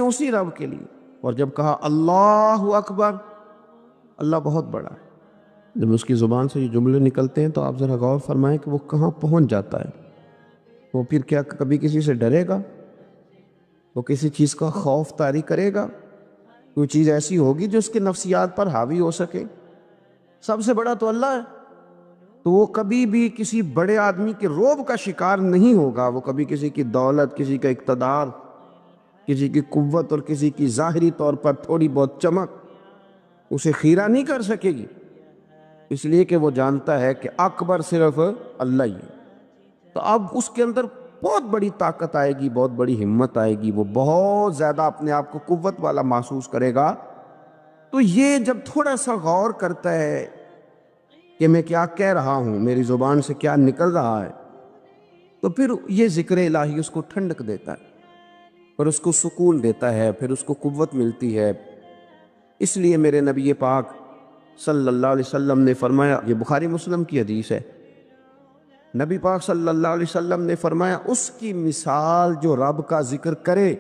اسی رب کے لیے۔ اور جب کہا اللہ اکبر، اللہ بہت بڑا ہے، جب اس کی زبان سے یہ جملے نکلتے ہیں تو آپ ذرا غور فرمائیں کہ وہ کہاں پہنچ جاتا ہے۔ وہ پھر کیا کبھی کسی سے ڈرے گا؟ وہ کسی چیز کا خوف طاری کرے گا؟ کوئی چیز ایسی ہوگی جو اس کے نفسیات پر حاوی ہو سکے؟ سب سے بڑا تو اللہ ہے، تو وہ کبھی بھی کسی بڑے آدمی کے رعب کا شکار نہیں ہوگا، وہ کبھی کسی کی دولت، کسی کا اقتدار، کسی کی قوت اور کسی کی ظاہری طور پر تھوڑی بہت چمک اسے خیرہ نہیں کر سکے گی، اس لیے کہ وہ جانتا ہے کہ اکبر صرف اللہ ہی ہے۔ تو اب اس کے اندر بہت بڑی طاقت آئے گی، بہت بڑی ہمت آئے گی، وہ بہت زیادہ اپنے آپ کو قوت والا محسوس کرے گا۔ تو یہ جب تھوڑا سا غور کرتا ہے کہ میں کیا کہہ رہا ہوں، میری زبان سے کیا نکل رہا ہے، تو پھر یہ ذکر الہی اس کو ٹھنڈک دیتا ہے اور اس کو سکون دیتا ہے، پھر اس کو قوت ملتی ہے۔ اس لیے میرے نبی پاک صلی اللہ علیہ وسلم نے فرمایا، یہ بخاری مسلم کی حدیث ہے، نبی پاک صلی اللہ علیہ وسلم نے فرمایا اس کی مثال جو رب کا ذکر کرے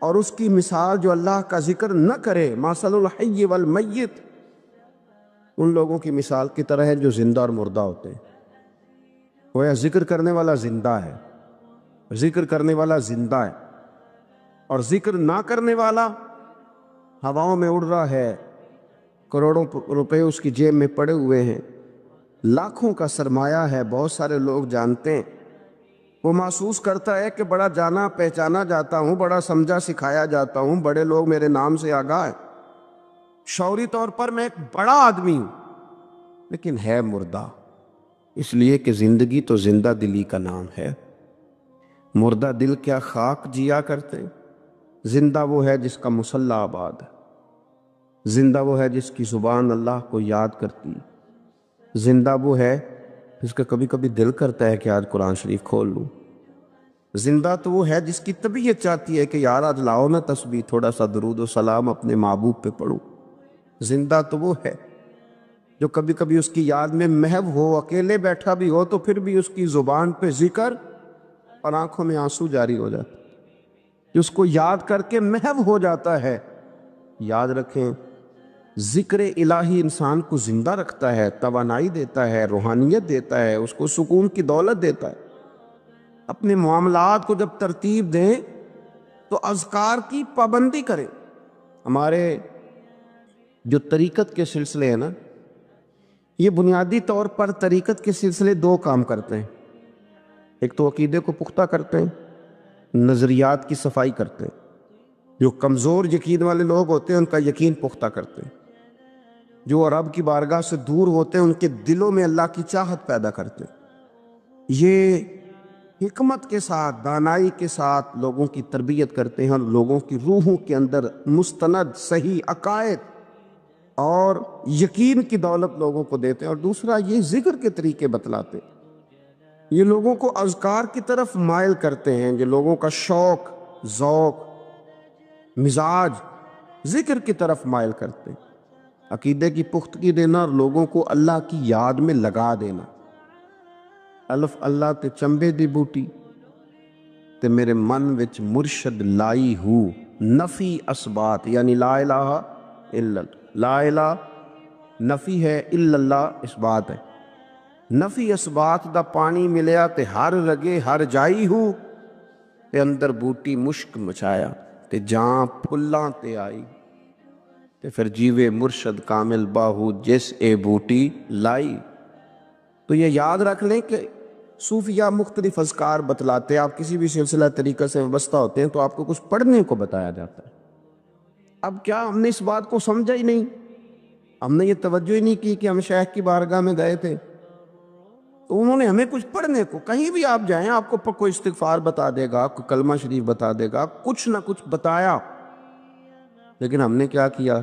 اور اس کی مثال جو اللہ کا ذکر نہ کرے، مثل الحی والمیت، ان لوگوں کی مثال کی طرح ہے جو زندہ اور مردہ ہوتے ہیں۔ گویا ذکر کرنے والا زندہ ہے، ذکر کرنے والا زندہ ہے، اور ذکر نہ کرنے والا ہواؤں میں اڑ رہا ہے، کروڑوں روپے اس کی جیب میں پڑے ہوئے ہیں، لاکھوں کا سرمایہ ہے، بہت سارے لوگ جانتے ہیں، وہ محسوس کرتا ہے کہ بڑا جانا پہچانا جاتا ہوں، بڑا سمجھا سکھایا جاتا ہوں، بڑے لوگ میرے نام سے آگاہ ہیں، شعوری طور پر میں ایک بڑا آدمی ہوں، لیکن ہے مردہ، اس لیے کہ زندگی تو زندہ دلی کا نام ہے۔ مردہ دل کیا خاک جیا کرتے، زندہ وہ ہے جس کا مصلی آباد ہے، زندہ وہ ہے جس کی زبان اللہ کو یاد کرتی، زندہ وہ ہے جس کا کبھی کبھی دل کرتا ہے کہ آج قرآن شریف کھول لوں، زندہ تو وہ ہے جس کی طبیعت چاہتی ہے کہ یار آج لاؤ نا تسبیح، تھوڑا سا درود و سلام اپنے محبوب پہ پڑھوں، زندہ تو وہ ہے جو کبھی کبھی اس کی یاد میں محو ہو، اکیلے بیٹھا بھی ہو تو پھر بھی اس کی زبان پہ ذکر اور آنکھوں میں آنسو جاری ہو جاتا، جو اس کو یاد کر کے محو ہو جاتا ہے۔ یاد رکھیں، ذکر الہی انسان کو زندہ رکھتا ہے، توانائی دیتا ہے، روحانیت دیتا ہے، اس کو سکون کی دولت دیتا ہے۔ اپنے معاملات کو جب ترتیب دیں تو اذکار کی پابندی کریں۔ ہمارے جو طریقت کے سلسلے ہیں نا، یہ بنیادی طور پر طریقت کے سلسلے دو کام کرتے ہیں، ایک تو عقیدے کو پختہ کرتے ہیں، نظریات کی صفائی کرتے ہیں، جو کمزور یقین والے لوگ ہوتے ہیں ان کا یقین پختہ کرتے ہیں، جو رب کی بارگاہ سے دور ہوتے ہیں ان کے دلوں میں اللہ کی چاہت پیدا کرتے ہیں۔ یہ حکمت کے ساتھ، دانائی کے ساتھ لوگوں کی تربیت کرتے ہیں اور لوگوں کی روحوں کے اندر مستند صحیح عقائد اور یقین کی دولت لوگوں کو دیتے ہیں۔ اور دوسرا یہ ذکر کے طریقے بتلاتے ہیں، یہ لوگوں کو اذکار کی طرف مائل کرتے ہیں، جو لوگوں کا شوق، ذوق، مزاج ذکر کی طرف مائل کرتے ہیں۔ عقیدے کی پختگی دینا اور لوگوں کو اللہ کی یاد میں لگا دینا۔ الف اللہ تے چنبے دی بوٹی تے میرے من وچ مرشد لائی ہو، نفی اسبات یعنی لا الہ الا اللہ، لا الہ نفی ہے، الا اللہ اس بات ہے۔ نفی اسبات دا پانی ملیا تے ہر رگے ہر جائی ہو تے اندر بوٹی مشک مچایا تے جاں پھلاں تے آئی تے پھر جیوے مرشد کامل باہو جس اے بوٹی لائی۔ تو یہ یاد رکھ لیں کہ صوفیہ مختلف اذکار بتلاتے ہیں۔ آپ کسی بھی سلسلہ طریقہ سے وابستہ ہوتے ہیں تو آپ کو کچھ پڑھنے کو بتایا جاتا ہے۔ اب کیا ہم نے اس بات کو سمجھا ہی نہیں، ہم نے یہ توجہ ہی نہیں کی کہ ہم شیخ کی بارگاہ میں گئے تھے تو انہوں نے ہمیں کچھ پڑھنے کو، کہیں بھی آپ جائیں آپ کو کوئی استغفار بتا دے گا، کوئی کلمہ شریف بتا دے گا، کچھ نہ کچھ بتایا، لیکن ہم نے کیا کیا؟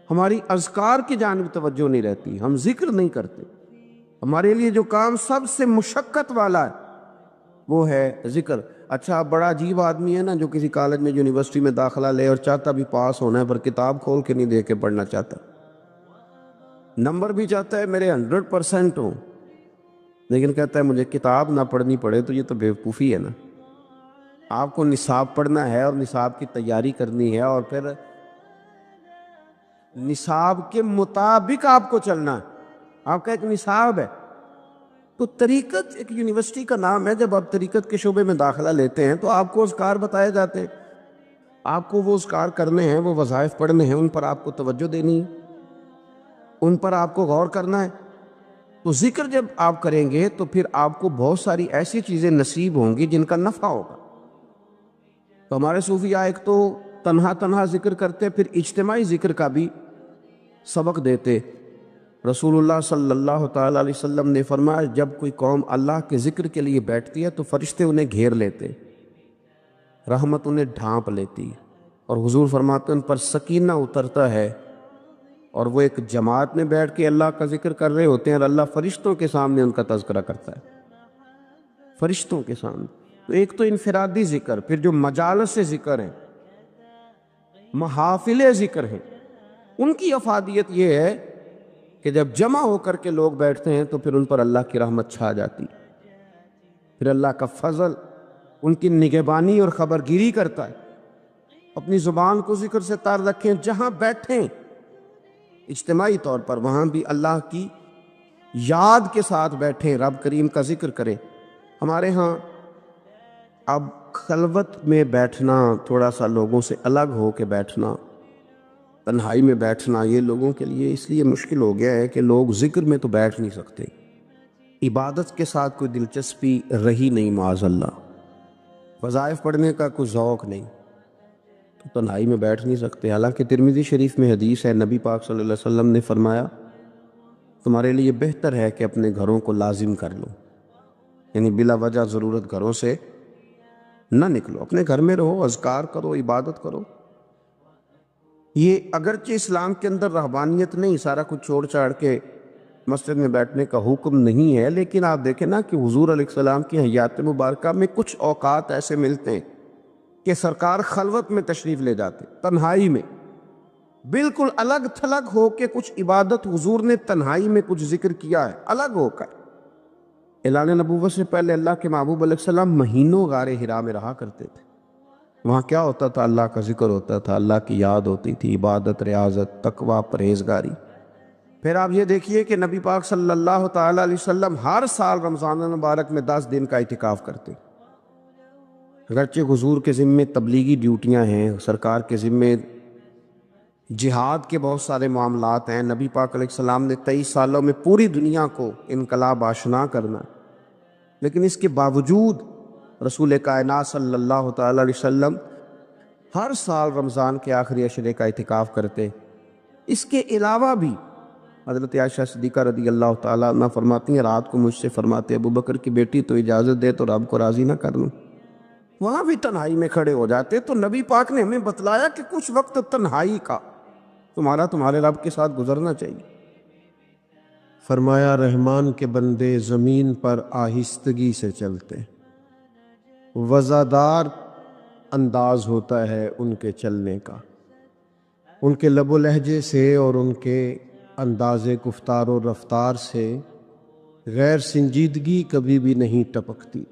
ہماری اذکار کی جانب توجہ نہیں رہتی، ہم ذکر نہیں کرتے۔ ہمارے لیے جو کام سب سے مشقت والا ہے وہ ہے ذکر۔ اچھا بڑا عجیب آدمی ہے نا جو کسی کالج میں یونیورسٹی میں داخلہ لے اور چاہتا بھی پاس ہونا ہے پر کتاب کھول کے نہیں دے کے پڑھنا چاہتا، نمبر بھی چاہتا ہے میرے 100% ہوں، لیکن کہتا ہے مجھے کتاب نہ پڑھنی پڑے، تو یہ تو بیوقوفی ہے نا۔ آپ کو نصاب پڑھنا ہے اور نصاب کی تیاری کرنی ہے اور پھر نصاب کے مطابق آپ کو چلنا ہے۔ آپ کا ایک نصاب ہے، تو طریقت ایک یونیورسٹی کا نام ہے۔ جب آپ طریقت کے شعبے میں داخلہ لیتے ہیں تو آپ کو اذکار بتائے جاتے ہیں، آپ کو وہ اذکار کرنے ہیں، وہ وظائف پڑھنے ہیں، ان پر آپ کو توجہ دینی ہے، ان پر آپ کو غور کرنا ہے۔ تو ذکر جب آپ کریں گے تو پھر آپ کو بہت ساری ایسی چیزیں نصیب ہوں گی جن کا نفع ہوگا۔ تو ہمارے صوفیہ ایک تو تنہا تنہا ذکر کرتے، پھر اجتماعی ذکر کا بھی سبق دیتے۔ رسول اللہ صلی اللہ تعالیٰ علیہ وسلم نے فرمایا جب کوئی قوم اللہ کے ذکر کے لیے بیٹھتی ہے تو فرشتے انہیں گھیر لیتے، رحمت انہیں ڈھانپ لیتی، اور حضور فرماتے ہیں ان پر سکینہ اترتا ہے، اور وہ ایک جماعت میں بیٹھ کے اللہ کا ذکر کر رہے ہوتے ہیں اور اللہ فرشتوں کے سامنے ان کا تذکرہ کرتا ہے، فرشتوں کے سامنے۔ تو ایک تو انفرادی ذکر، پھر جو مجالس ذکر ہیں، محافل ذکر ہیں، ان کی افادیت یہ ہے کہ جب جمع ہو کر کے لوگ بیٹھتے ہیں تو پھر ان پر اللہ کی رحمت چھا جاتی، پھر اللہ کا فضل ان کی نگہبانی اور خبرگیری کرتا ہے۔ اپنی زبان کو ذکر سے تار رکھیں، جہاں بیٹھیں اجتماعی طور پر وہاں بھی اللہ کی یاد کے ساتھ بیٹھیں، رب کریم کا ذکر کریں۔ ہمارے ہاں اب خلوت میں بیٹھنا، تھوڑا سا لوگوں سے الگ ہو کے بیٹھنا، تنہائی میں بیٹھنا، یہ لوگوں کے لیے اس لیے مشکل ہو گیا ہے کہ لوگ ذکر میں تو بیٹھ نہیں سکتے، عبادت کے ساتھ کوئی دلچسپی رہی نہیں، معاذ اللہ، وظائف پڑھنے کا کوئی ذوق نہیں، تو تنہائی میں بیٹھ نہیں سکتے۔ حالانکہ ترمذی شریف میں حدیث ہے، نبی پاک صلی اللہ علیہ وسلم نے فرمایا تمہارے لیے بہتر ہے کہ اپنے گھروں کو لازم کر لو، یعنی بلا وجہ ضرورت گھروں سے نہ نکلو، اپنے گھر میں رہو، اذکار کرو، عبادت کرو۔ یہ اگرچہ اسلام کے اندر رہبانیت نہیں، سارا کچھ چھوڑ چھاڑ کے مسجد میں بیٹھنے کا حکم نہیں ہے، لیکن آپ دیکھیں نا کہ حضور علیہ السلام کی حیات مبارکہ میں کچھ اوقات ایسے ملتے ہیں کہ سرکار خلوت میں تشریف لے جاتے، تنہائی میں، بالکل الگ تھلگ ہو کے کچھ عبادت حضور نے تنہائی میں کچھ ذکر کیا ہے، الگ ہو کر۔ اعلان نبوت سے پہلے اللہ کے محبوب علیہ السلام مہینوں غار حرا میں رہا کرتے تھے۔ وہاں کیا ہوتا تھا؟ اللہ کا ذکر ہوتا تھا، اللہ کی یاد ہوتی تھی، عبادت، ریاضت، تقوی، پرہیزگاری۔ پھر آپ یہ دیکھیے کہ نبی پاک صلی اللہ تعالیٰ علیہ وسلم ہر سال رمضان المبارک میں 10 دن کا اعتکاف کرتے۔ اگرچہ حضور کے ذمے تبلیغی ڈیوٹیاں ہیں، سرکار کے ذمے جہاد کے بہت سارے معاملات ہیں، نبی پاک علیہ السلام نے 23 سالوں میں پوری دنیا کو انقلاب آشنا کرنا، لیکن اس کے باوجود رسول کائنات صلی اللہ تعالیٰ علیہ وسلم ہر سال رمضان کے آخری عشرے کا اعتکاف کرتے۔ اس کے علاوہ بھی حضرت عائشہ صدیقہ رضی اللہ تعالیٰ عنہ فرماتی ہیں رات کو مجھ سے فرماتے ابو بکر کی بیٹی تو اجازت دے تو رب کو راضی نہ کر لوں، وہاں بھی تنہائی میں کھڑے ہو جاتے۔ تو نبی پاک نے ہمیں بتلایا کہ کچھ وقت تنہائی کا تمہارے رب کے ساتھ گزرنا چاہیے۔ فرمایا رحمان کے بندے زمین پر آہستگی سے چلتے، وزادار انداز ہوتا ہے ان کے چلنے کا، ان کے لب و لہجے سے اور ان کے انداز گفتار و رفتار سے غیر سنجیدگی کبھی بھی نہیں ٹپکتی۔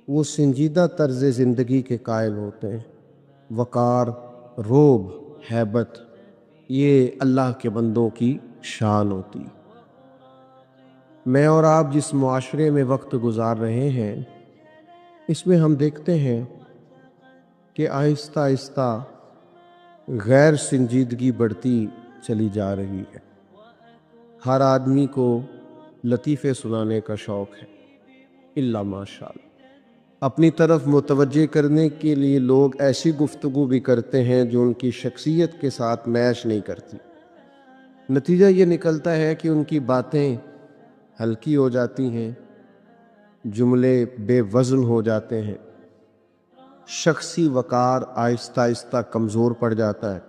وہ سنجیدہ طرز زندگی کے قائل ہوتے ہیں۔ وقار، روب، ہیبت، یہ اللہ کے بندوں کی شان ہوتی۔ میں اور آپ جس معاشرے میں وقت گزار رہے ہیں، اس میں ہم دیکھتے ہیں کہ آہستہ آہستہ غیر سنجیدگی بڑھتی چلی جا رہی ہے۔ ہر آدمی کو لطیفے سنانے کا شوق ہے، الا ماشاء اللہ۔ اپنی طرف متوجہ کرنے کے لیے لوگ ایسی گفتگو بھی کرتے ہیں جو ان کی شخصیت کے ساتھ میچ نہیں کرتی۔ نتیجہ یہ نکلتا ہے کہ ان کی باتیں ہلکی ہو جاتی ہیں، جملے بے وزن ہو جاتے ہیں، شخصی وقار آہستہ آہستہ کمزور پڑ جاتا ہے۔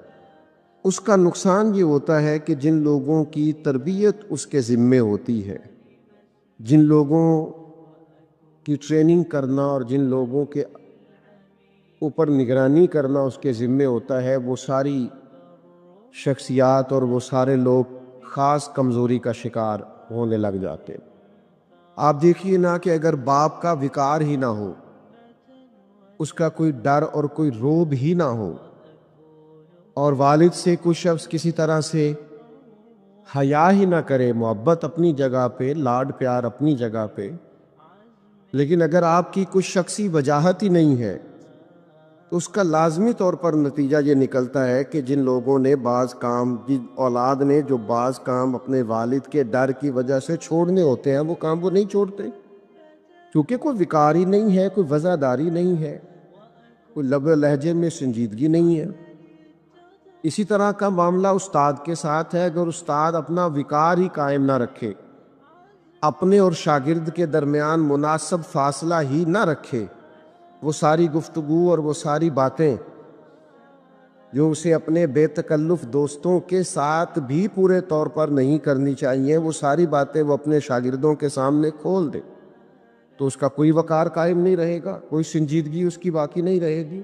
اس کا نقصان یہ ہوتا ہے کہ جن لوگوں کی تربیت اس کے ذمے ہوتی ہے، جن لوگوں کی ٹریننگ کرنا اور جن لوگوں کے اوپر نگرانی کرنا اس کے ذمے ہوتا ہے، وہ ساری شخصیات اور وہ سارے لوگ خاص کمزوری کا شکار ہونے لگ جاتے ہیں۔ آپ دیکھیے نا کہ اگر باپ کا وقار ہی نہ ہو، اس کا کوئی ڈر اور کوئی روب ہی نہ ہو، اور والد سے کوئی شخص کسی طرح سے حیا ہی نہ کرے، محبت اپنی جگہ پہ، لاڈ پیار اپنی جگہ پہ، لیکن اگر آپ کی کچھ شخصی وجاہت ہی نہیں ہے تو اس کا لازمی طور پر نتیجہ یہ نکلتا ہے کہ جن لوگوں نے بعض کام، جن اولاد نے جو بعض کام اپنے والد کے ڈر کی وجہ سے چھوڑنے ہوتے ہیں، وہ کام وہ نہیں چھوڑتے، کیونکہ کوئی وقار ہی نہیں ہے، کوئی وزاداری نہیں ہے، کوئی لب و لہجے میں سنجیدگی نہیں ہے۔ اسی طرح کا معاملہ استاد کے ساتھ ہے۔ اگر استاد اپنا وقار ہی قائم نہ رکھے، اپنے اور شاگرد کے درمیان مناسب فاصلہ ہی نہ رکھے، وہ ساری گفتگو اور وہ ساری باتیں جو اسے اپنے بے تکلف دوستوں کے ساتھ بھی پورے طور پر نہیں کرنی چاہیے، وہ ساری باتیں وہ اپنے شاگردوں کے سامنے کھول دے، تو اس کا کوئی وقار قائم نہیں رہے گا، کوئی سنجیدگی اس کی باقی نہیں رہے گی۔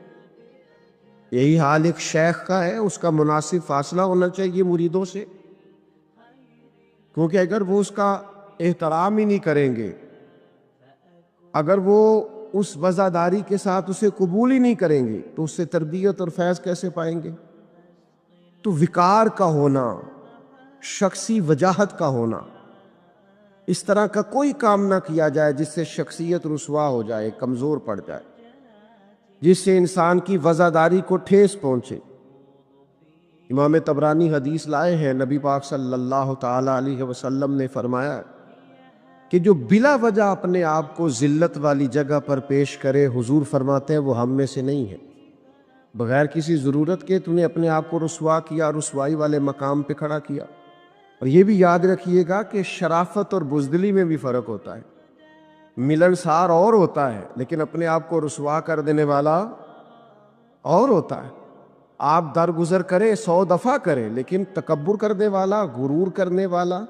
یہی حال ایک شیخ کا ہے، اس کا مناسب فاصلہ ہونا چاہیے مریدوں سے، کیونکہ اگر وہ اس کا احترام ہی نہیں کریں گے، اگر وہ اس وزاداری کے ساتھ اسے قبول ہی نہیں کریں گے، تو اس سے تربیت اور فیض کیسے پائیں گے؟ تو وقار کا ہونا، شخصی وجاہت کا ہونا، اس طرح کا کوئی کام نہ کیا جائے جس سے شخصیت رسوا ہو جائے، کمزور پڑ جائے، جس سے انسان کی وزاداری کو ٹھیس پہنچے۔ امام طبرانی حدیث لائے ہیں، نبی پاک صلی اللہ تعالی علیہ وسلم نے فرمایا کہ جو بلا وجہ اپنے آپ کو ذلت والی جگہ پر پیش کرے، حضور فرماتے ہیں وہ ہم میں سے نہیں ہے۔ بغیر کسی ضرورت کے تم نے اپنے آپ کو رسوا کیا، رسوائی والے مقام پہ کھڑا کیا۔ اور یہ بھی یاد رکھیے گا کہ شرافت اور بزدلی میں بھی فرق ہوتا ہے۔ ملنسار اور ہوتا ہے، لیکن اپنے آپ کو رسوا کر دینے والا اور ہوتا ہے۔ آپ درگزر کریں، 100 دفعہ کریں، لیکن تکبر کرنے والا، غرور کرنے والا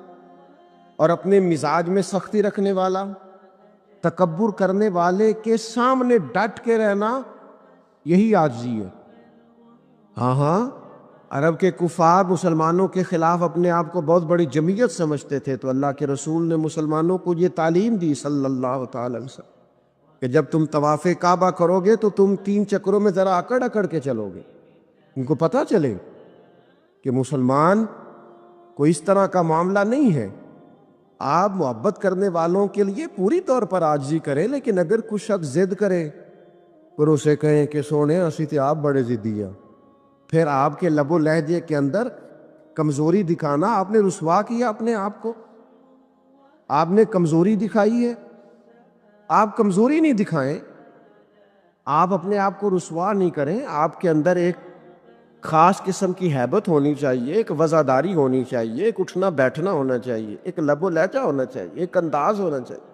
اور اپنے مزاج میں سختی رکھنے والا، تکبر کرنے والے کے سامنے ڈٹ کے رہنا، یہی عاجزی ہے۔ ہاں، عرب کے کفار مسلمانوں کے خلاف اپنے آپ کو بہت بڑی جمعیت سمجھتے تھے، تو اللہ کے رسول نے مسلمانوں کو یہ تعلیم دی صلی اللہ تعالی علیہ وسلم کہ جب تم طواف کعبہ کرو گے تو تم 3 چکروں میں ذرا اکڑ اکڑ کے چلو گے، ان کو پتہ چلے کہ مسلمان کوئی اس طرح کا معاملہ نہیں ہے۔ آپ محبت کرنے والوں کے لیے پوری طور پر عاجزی کریں، لیکن اگر کچھ شخص ضد کرے پھر اسے کہیں کہ سونے اسی تے آپ بڑے ضدی ہیں، پھر آپ کے لب و لہجے کے اندر کمزوری دکھانا، آپ نے رسوا کیا اپنے آپ کو، آپ نے کمزوری دکھائی ہے۔ آپ کمزوری نہیں دکھائیں، آپ اپنے آپ کو رسوا نہیں کریں، آپ کے اندر ایک خاص قسم کی ہیبت ہونی چاہیے، ایک وزاداری ہونی چاہیے، ایک اٹھنا بیٹھنا ہونا چاہیے، ایک لب و لہجہ ہونا چاہیے، ایک انداز ہونا چاہیے۔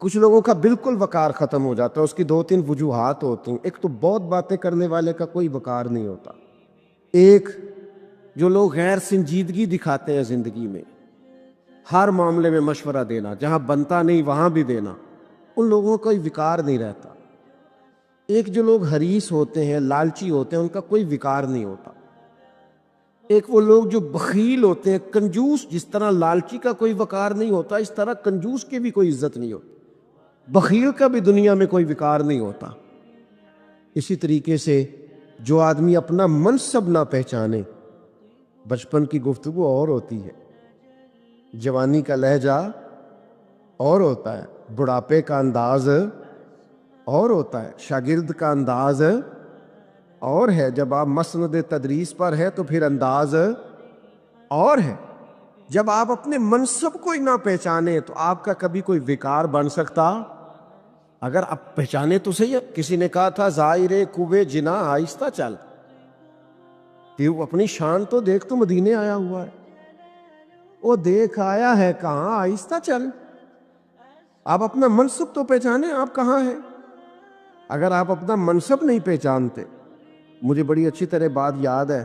کچھ لوگوں کا بالکل وقار ختم ہو جاتا ہے، اس کی 2-3 وجوہات ہوتی ہیں۔ ایک تو بہت باتیں کرنے والے کا کوئی وقار نہیں ہوتا، ایک جو لوگ غیر سنجیدگی دکھاتے ہیں زندگی میں، ہر معاملے میں مشورہ دینا، جہاں بنتا نہیں وہاں بھی دینا، ان لوگوں کا کوئی وقار نہیں رہتا۔ ایک جو لوگ حریص ہوتے ہیں، لالچی ہوتے ہیں، ان کا کوئی وقار نہیں ہوتا۔ ایک وہ لوگ جو بخیل ہوتے ہیں، کنجوس، جس طرح لالچی کا کوئی وقار نہیں ہوتا اس طرح کنجوس کی بھی کوئی عزت نہیں ہوتی، بخیل کا بھی دنیا میں کوئی وقار نہیں ہوتا۔ اسی طریقے سے جو آدمی اپنا منصب نہ پہچانے، بچپن کی گفتگو اور ہوتی ہے، جوانی کا لہجہ اور ہوتا ہے، بڑھاپے کا انداز اور ہوتا ہے، شاگرد کا انداز اور ہے، جب آپ مسند تدریس پر ہے تو پھر انداز اور ہے۔ جب آپ اپنے منصب کو ہی نہ پہچانے تو آپ کا کبھی کوئی وقار بن سکتا؟ اگر آپ پہچانے تو صحیح ہے۔ کسی نے کہا تھا زائر کوے جنا آہستہ چل، کہ وہ اپنی شان تو دیکھ، تو مدینے آیا ہوا ہے، وہ دیکھ آیا ہے کہاں، آہستہ چل۔ آپ اپنا منصب تو پہچانے، آپ کہاں ہیں۔ اگر آپ اپنا منصب نہیں پہچانتے، مجھے بڑی اچھی طرح بات یاد ہے،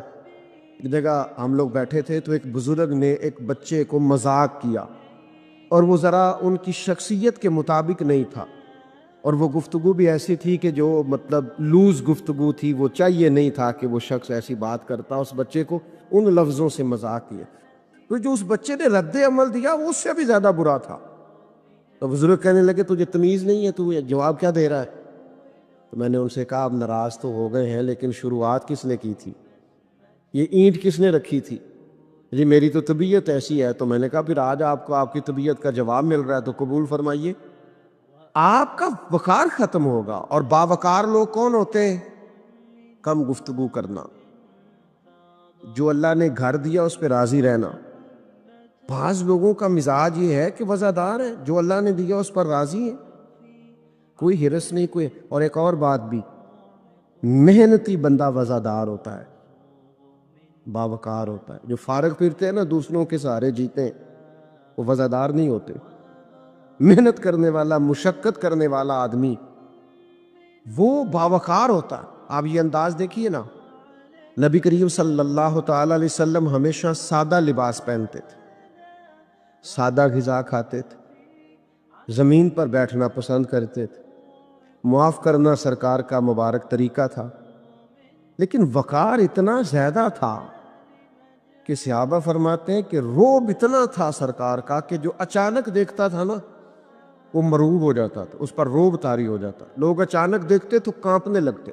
ایک جگہ ہم لوگ بیٹھے تھے تو ایک بزرگ نے ایک بچے کو مذاق کیا، اور وہ ذرا ان کی شخصیت کے مطابق نہیں تھا، اور وہ گفتگو بھی ایسی تھی کہ جو مطلب لوز گفتگو تھی، وہ چاہیے نہیں تھا کہ وہ شخص ایسی بات کرتا۔ اس بچے کو ان لفظوں سے مذاق کیا، تو جو اس بچے نے رد عمل دیا وہ اس سے بھی زیادہ برا تھا۔ تو بزرگ کہنے لگے تجھے تمیز نہیں ہے، تو یہ جواب کیا دے رہا ہے؟ تو میں نے ان سے کہا آپ ناراض تو ہو گئے ہیں، لیکن شروعات کس نے کی تھی؟ یہ اینٹ کس نے رکھی تھی؟ جی میری تو طبیعت ایسی ہے۔ تو میں نے کہا پھر آج آپ کو آپ کی طبیعت کا جواب مل رہا ہے تو قبول فرمائیے۔ آپ کا وقار ختم ہوگا، اور باوقار لوگ کون ہوتے ہیں؟ کم گفتگو کرنا، جو اللہ نے گھر دیا اس پہ راضی رہنا۔ بعض لوگوں کا مزاج یہ ہے کہ وزادار ہے، جو اللہ نے دیا اس پر راضی ہے، کوئی ہرس نہیں، کوئی۔ اور ایک اور بات بھی، محنتی بندہ وزادار ہوتا ہے، باوقار ہوتا ہے۔ جو فارغ پھرتے ہیں نا، دوسروں کے سہارے جیتے ہیں، وہ وزادار نہیں ہوتے۔ محنت کرنے والا، مشقت کرنے والا آدمی وہ باوقار ہوتا ہے۔ آپ یہ انداز دیکھیے نا، نبی کریم صلی اللہ تعالی علیہ وسلم ہمیشہ سادہ لباس پہنتے تھے، سادہ غذا کھاتے تھے، زمین پر بیٹھنا پسند کرتے تھے، معاف کرنا سرکار کا مبارک طریقہ تھا، لیکن وقار اتنا زیادہ تھا کہ صحابہ فرماتے ہیں کہ روب اتنا تھا سرکار کا کہ جو اچانک دیکھتا تھا نا وہ مروب ہو جاتا تھا، اس پر روب طاری ہو جاتا۔ لوگ اچانک دیکھتے تو کانپنے لگتے،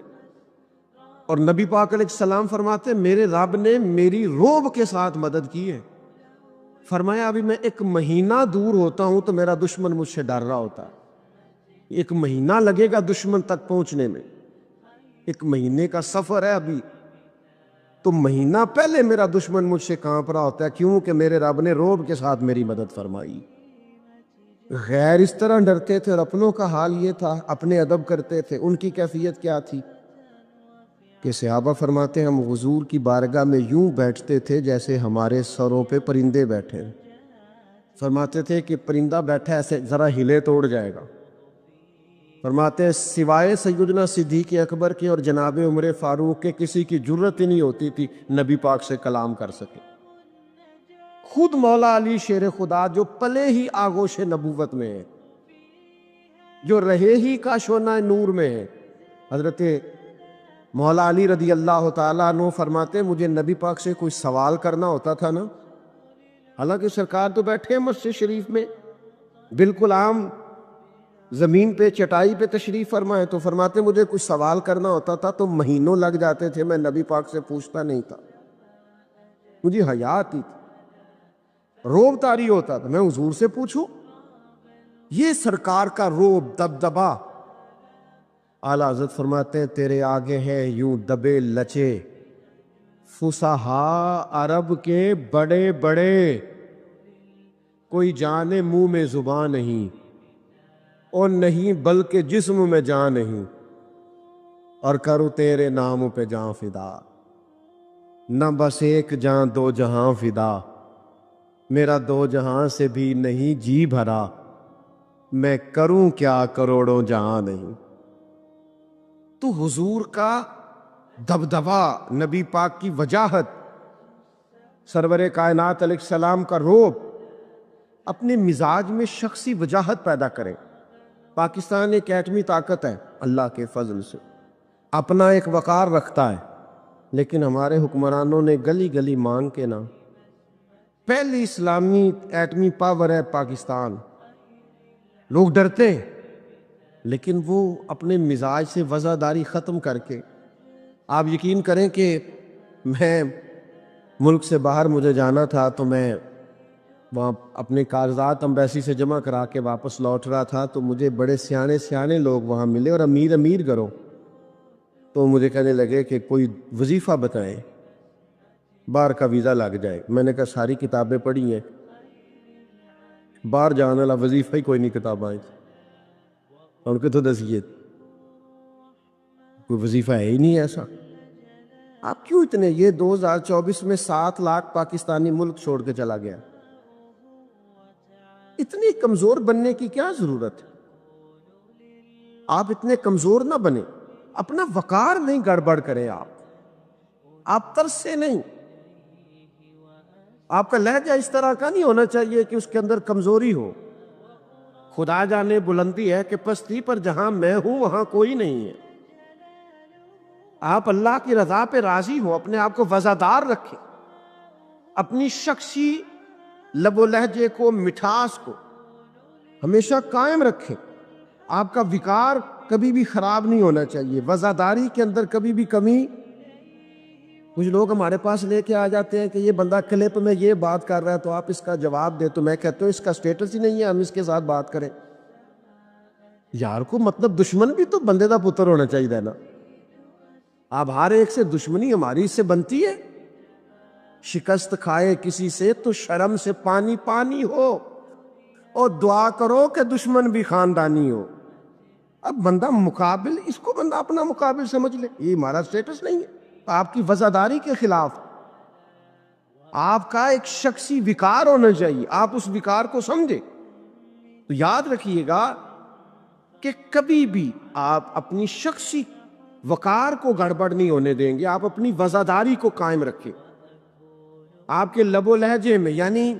اور نبی پاک علیہ السلام فرماتے میرے رب نے میری روب کے ساتھ مدد کی ہے۔ فرمایا ابھی میں ایک مہینہ دور ہوتا ہوں تو میرا دشمن مجھ سے ڈر رہا ہوتا ہے، ایک مہینہ لگے گا دشمن تک پہنچنے میں، ایک مہینے کا سفر ہے ابھی، تو مہینہ پہلے میرا دشمن مجھ سے کانپ رہا ہوتا ہے، کیوں کہ میرے رب نے روب کے ساتھ میری مدد فرمائی۔ غیر اس طرح ڈرتے تھے، اور اپنوں کا حال یہ تھا، اپنے ادب کرتے تھے۔ ان کی کیفیت کیا تھی کہ صحابہ فرماتے ہیں ہم حضور کی بارگاہ میں یوں بیٹھتے تھے جیسے ہمارے سروں پہ پرندے بیٹھے۔ فرماتے تھے کہ پرندہ بیٹھا ایسے ذرا ہلے تو اڑ جائے گا۔ فرماتے ہیں سوائے سیدنا صدیق اکبر کے اور جناب عمر فاروق کے کسی کی جرت ہی نہیں ہوتی تھی نبی پاک سے کلام کر سکے۔ خود مولا علی شیر خدا جو پلے ہی آغوش نبوت میں ہے، جو رہے ہی کاشونہ نور میں ہے، حضرت مولا علی رضی اللہ تعالیٰ عنہ فرماتے ہیں مجھے نبی پاک سے کوئی سوال کرنا ہوتا تھا نا، حالانکہ سرکار تو بیٹھے ہیں مسجد شریف میں، بالکل عام زمین پہ چٹائی پہ تشریف فرمائے، تو فرماتے مجھے کچھ سوال کرنا ہوتا تھا تو مہینوں لگ جاتے تھے، میں نبی پاک سے پوچھتا نہیں تھا، مجھے حیا آتی تھی، روب طاری ہوتا تھا میں حضور سے پوچھوں۔ یہ سرکار کا روب، دبدبا۔ اعلیٰ حضرت فرماتے ہیں تیرے آگے ہیں یوں دبے لچے فصحا عرب کے بڑے بڑے، کوئی جانے منہ میں زبان نہیں، اور نہیں بلکہ جسم میں جان نہیں، اور کرو تیرے نام پہ جان فدا، نہ بس ایک جان دو جہاں فدا، میرا دو جہاں سے بھی نہیں جی بھرا، میں کروں کیا کروڑوں جہاں نہیں۔ تو حضور کا دبدبا، نبی پاک کی وجاہت، سرور کائنات علیہ السلام کا روب اپنے مزاج میں شخصی وجاہت پیدا کریں۔ پاکستان ایک ایٹمی طاقت ہے اللہ کے فضل سے، اپنا ایک وقار رکھتا ہے، لیکن ہمارے حکمرانوں نے گلی گلی مانگ کے نا، پہلی اسلامی ایٹمی پاور ہے پاکستان، لوگ ڈرتے ہیں، لیکن وہ اپنے مزاج سے وزاداری ختم کر کے، آپ یقین کریں کہ میں ملک سے باہر مجھے جانا تھا تو میں وہاں اپنے کاغذات امبیسی سے جمع کرا کے واپس لوٹ رہا تھا، تو مجھے بڑے سیانے لوگ وہاں ملے اور امیر گھروں، تو مجھے کہنے لگے کہ کوئی وظیفہ بتائیں باہر کا ویزا لگ جائے۔ میں نے کہا ساری کتابیں پڑھی ہیں، باہر جانے والا وظیفہ ہی کوئی نہیں کتابیں، ان کے تو دسیے کوئی وظیفہ ہے ہی نہیں ایسا۔ آپ کیوں اتنے، یہ 2024 میں 7 لاکھ پاکستانی ملک چھوڑ کے چلا گیا، اتنی کمزور بننے کی کیا ضرورت ہے؟ آپ اتنے کمزور نہ بنیں، اپنا وقار نہیں گڑبڑ کریں، آپ ترس سے نہیں، آپ کا لہجہ اس طرح کا نہیں ہونا چاہیے کہ اس کے اندر کمزوری ہو۔ خدا جانے بلندی ہے کہ پستی پر جہاں میں ہوں وہاں کوئی نہیں ہے۔ آپ اللہ کی رضا پہ راضی ہو، اپنے آپ کو وزادار رکھیں، اپنی شخصی لب و لہجے کو، مٹھاس کو ہمیشہ قائم رکھیں۔ آپ کا وقار کبھی بھی خراب نہیں ہونا چاہیے، وزاداری کے اندر کبھی بھی کمی۔ کچھ لوگ ہمارے پاس لے کے آ جاتے ہیں کہ یہ بندہ کلپ میں یہ بات کر رہا ہے تو آپ اس کا جواب دیں، تو میں کہتا ہوں اس کا سٹیٹس ہی نہیں ہے ہم اس کے ساتھ بات کریں۔ یار کو مطلب دشمن بھی تو بندے دا پتر ہونا چاہیے نا۔ آپ ہر ایک سے دشمنی ہماری اس سے بنتی ہے، شکست کھائے کسی سے تو شرم سے پانی پانی ہو اور دعا کرو کہ دشمن بھی خاندانی ہو۔ اب بندہ مقابل، اس کو بندہ اپنا مقابل سمجھ لے، یہ ہمارا سٹیٹس نہیں ہے۔ آپ کی وزاداری کے خلاف آپ کا ایک شخصی وقار ہونا چاہیے، آپ اس وقار کو سمجھیں۔ تو یاد رکھیے گا کہ کبھی بھی آپ اپنی شخصی وقار کو گڑبڑ نہیں ہونے دیں گے، آپ اپنی وزاداری کو قائم رکھیں۔ آپ کے لب و لہجے میں یعنی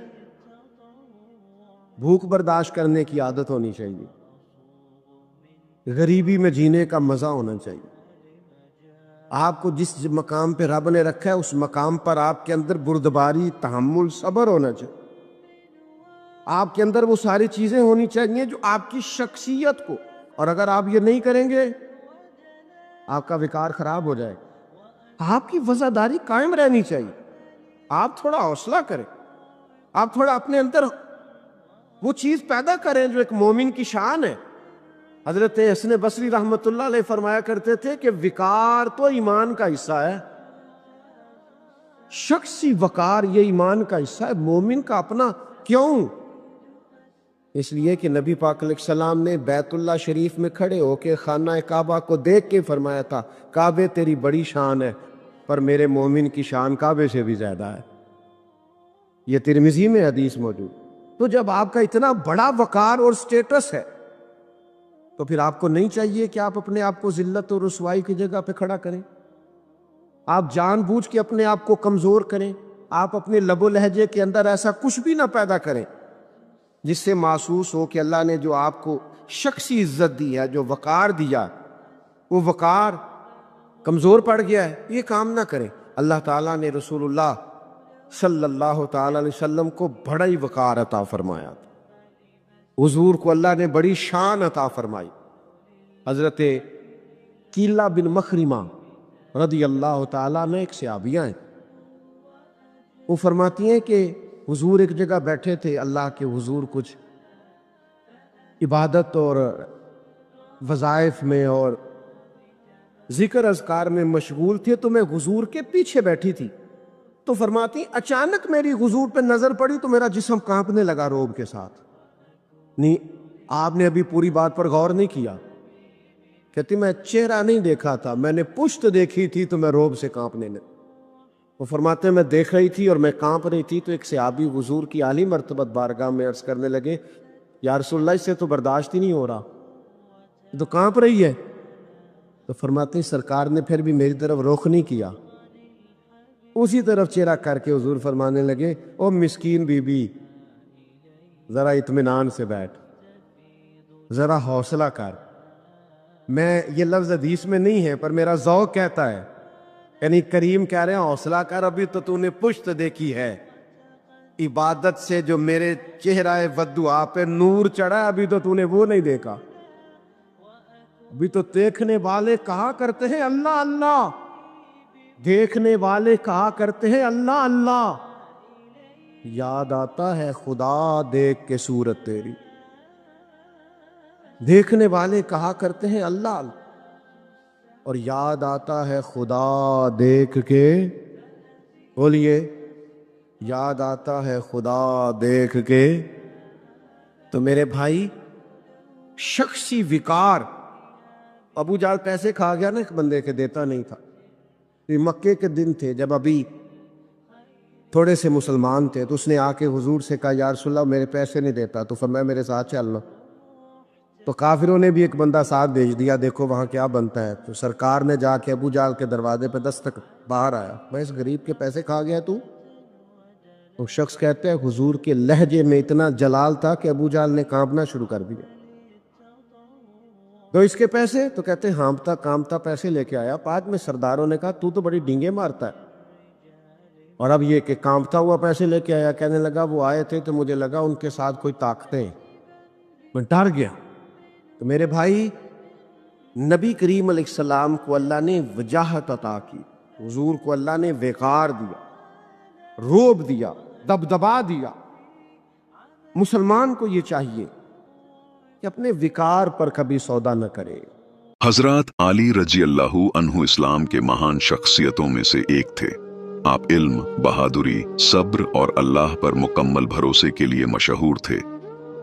بھوک برداشت کرنے کی عادت ہونی چاہیے، غریبی میں جینے کا مزہ ہونا چاہیے۔ آپ کو جس مقام پہ رب نے رکھا ہے اس مقام پر آپ کے اندر بردباری، تحمل، صبر ہونا چاہیے۔ آپ کے اندر وہ ساری چیزیں ہونی چاہیے جو آپ کی شخصیت کو، اور اگر آپ یہ نہیں کریں گے آپ کا وقار خراب ہو جائے گا۔ آپ کی وزاداری قائم رہنی چاہیے، آپ تھوڑا حوصلہ کریں، آپ تھوڑا اپنے اندر وہ چیز پیدا کریں جو ایک مومن کی شان ہے۔ حضرت حسن بصری رحمت اللہ علیہ فرمایا کرتے تھے کہ وقار تو ایمان کا حصہ ہے، شخصی وقار یہ ایمان کا حصہ ہے، مومن کا اپنا۔ کیوں؟ اس لیے کہ نبی پاک علیہ السلام نے بیت اللہ شریف میں کھڑے ہو کے خانہ کعبہ کو دیکھ کے فرمایا تھا، کعبے تیری بڑی شان ہے پر میرے مومن کی شان کعبے سے بھی زیادہ ہے۔ یہ ترمذی میں حدیث موجود۔ تو جب آپ کا اتنا بڑا وقار اور سٹیٹس ہے تو پھر آپ کو نہیں چاہیے کہ آپ اپنے آپ کو ذلت اور رسوائی کی جگہ پہ کھڑا کریں، آپ جان بوجھ کے اپنے آپ کو کمزور کریں، آپ اپنے لب و لہجے کے اندر ایسا کچھ بھی نہ پیدا کریں جس سے محسوس ہو کہ اللہ نے جو آپ کو شخصی عزت دی ہے، جو وقار دیا، وہ وقار کمزور پڑ گیا ہے۔ یہ کام نہ کریں۔ اللہ تعالیٰ نے رسول اللہ صلی اللہ تعالی علیہ وسلم کو بڑا ہی وقار عطا فرمایا، حضور کو اللہ نے بڑی شان عطا فرمائی۔ حضرت کیلا بن مخرمہ رضی اللہ تعالیٰ نے ایک صحابیہ ہیں، وہ فرماتی ہیں کہ حضور ایک جگہ بیٹھے تھے، اللہ کے حضور کچھ عبادت اور وظائف میں اور ذکر اذکار میں مشغول تھے، تو میں حضور کے پیچھے بیٹھی تھی، تو فرماتی اچانک میری حضور پہ نظر پڑی تو میرا جسم کانپنے لگا روب کے ساتھ۔ نہیں، آپ نے ابھی پوری بات پر غور نہیں کیا۔ کہتی میں چہرہ نہیں دیکھا تھا، میں نے پشت دیکھی تھی تو میں روب سے کانپنے لگا۔ وہ فرماتے ہیں میں دیکھ رہی تھی اور میں کانپ رہی تھی، تو ایک صحابی حضور کی اعلی مرتبت بارگاہ میں عرض کرنے لگے یا رسول اللہ اس سے تو برداشت ہی نہیں ہو رہا، تو کانپ رہی ہے۔ تو فرماتے ہیں سرکار نے پھر بھی میری طرف رخ نہیں کیا، اسی طرف چہرہ کر کے حضور فرمانے لگے او مسکین بی بی ذرا اطمینان سے بیٹھ، ذرا حوصلہ کر۔ میں یہ لفظ حدیث میں نہیں ہے پر میرا ذوق کہتا ہے یعنی کریم کہہ رہے ہیں حوصلہ کر، ابھی تو نے پشت دیکھی ہے، عبادت سے جو میرے چہرہ ودعا پہ نور چڑھا، ابھی تو نے وہ نہیں دیکھا، ابھی تو دیکھنے والے کہا کرتے ہیں اللہ اللہ، دیکھنے والے کہا کرتے ہیں اللہ اللہ، یاد آتا ہے خدا دیکھ کے صورت تیری، دیکھنے والے کہا کرتے ہیں اللہ اللہ، اور یاد آتا ہے خدا دیکھ کے، بولیے یاد آتا ہے خدا دیکھ کے۔ تو میرے بھائی شخصی وقار، ابو جہل پیسے کھا گیا نا ایک بندے کے، دیتا نہیں تھا، یہ مکے کے دن تھے جب ابھی تھوڑے سے مسلمان تھے، تو اس نے آ کے حضور سے کہا یا رسول اللہ میرے پیسے نہیں دیتا، تو فرمایا میرے ساتھ چلنا، تو کافروں نے بھی ایک بندہ ساتھ بھیج دیا، دیکھو وہاں کیا بنتا ہے، تو سرکار نے جا کے ابو جہل کے دروازے پہ دستک، باہر آیا، میں اس غریب کے پیسے کھا گیا تو شخص کہتے ہیں حضور کے لہجے میں اتنا جلال تھا کہ ابو جہل نے کانپنا شروع کر دیا، تو اس کے پیسے، تو کہتے ہیں ہانپتا کانپتا پیسے لے کے آیا، بعد میں سرداروں نے کہا تو بڑی ڈینگے مارتا ہے، اور اب یہ کہ کانپتا ہوا پیسے لے کے آیا، کہنے لگا وہ آئے تھے تو مجھے لگا ان کے ساتھ کوئی طاقتیں، میں ڈر گیا۔ تو میرے بھائی نبی کریم علیہ السلام کو اللہ نے وجاہت عطا کی، حضور کو اللہ نے وقار دیا، روب دیا، دبدبا دیا۔ مسلمان کو یہ چاہیے کہ اپنے وقار پر کبھی سودا نہ کرے۔ حضرات علی رضی اللہ عنہ اسلام کے مہان شخصیتوں میں سے ایک تھے۔ آپ علم، بہادری، صبر اور اللہ پر مکمل بھروسے کے لیے مشہور تھے۔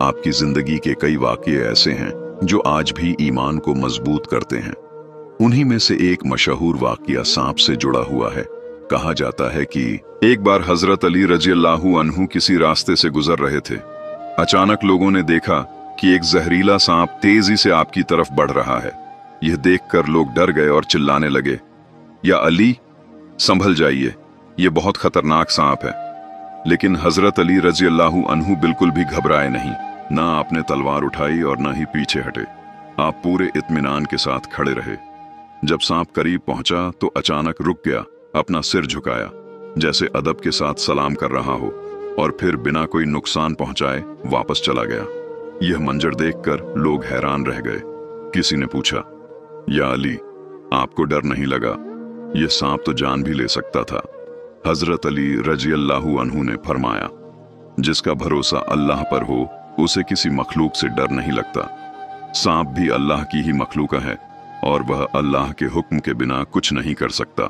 آپ کی زندگی کے کئی واقعے ایسے ہیں جو آج بھی ایمان کو مضبوط کرتے ہیں۔ انہی میں سے ایک مشہور واقعہ سانپ سے جڑا ہوا ہے۔ کہا جاتا ہے کہ ایک بار حضرت علی رضی اللہ عنہ کسی راستے سے گزر رہے تھے۔ اچانک لوگوں نے دیکھا کہ ایک زہریلا سانپ تیزی سے آپ کی طرف بڑھ رہا ہے۔ یہ دیکھ کر لوگ ڈر گئے اور چلانے لگے، یا علی سنبھل جائیے، یہ بہت خطرناک سانپ ہے۔ لیکن حضرت علی رضی اللہ عنہ بالکل بھی گھبرائے نہیں، نہ آپ نے تلوار اٹھائی اور نہ ہی پیچھے ہٹے۔ آپ پورے اطمینان کے ساتھ کھڑے رہے۔ جب سانپ قریب پہنچا تو اچانک رک گیا، اپنا سر جھکایا جیسے ادب کے ساتھ سلام کر رہا ہو، اور پھر بنا کوئی نقصان پہنچائے واپس چلا گیا۔ یہ منظر دیکھ کر لوگ حیران رہ گئے۔ کسی نے پوچھا، یا علی آپ کو ڈر نہیں لگا؟ یہ سانپ تو جان بھی لے سکتا تھا۔ حضرت علی رضی اللہ عنہ نے فرمایا، جس کا بھروسہ اللہ پر ہو اسے کسی مخلوق سے ڈر نہیں لگتا۔ سانپ بھی اللہ کی ہی مخلوق ہے اور وہ اللہ کے حکم کے بنا کچھ نہیں کر سکتا۔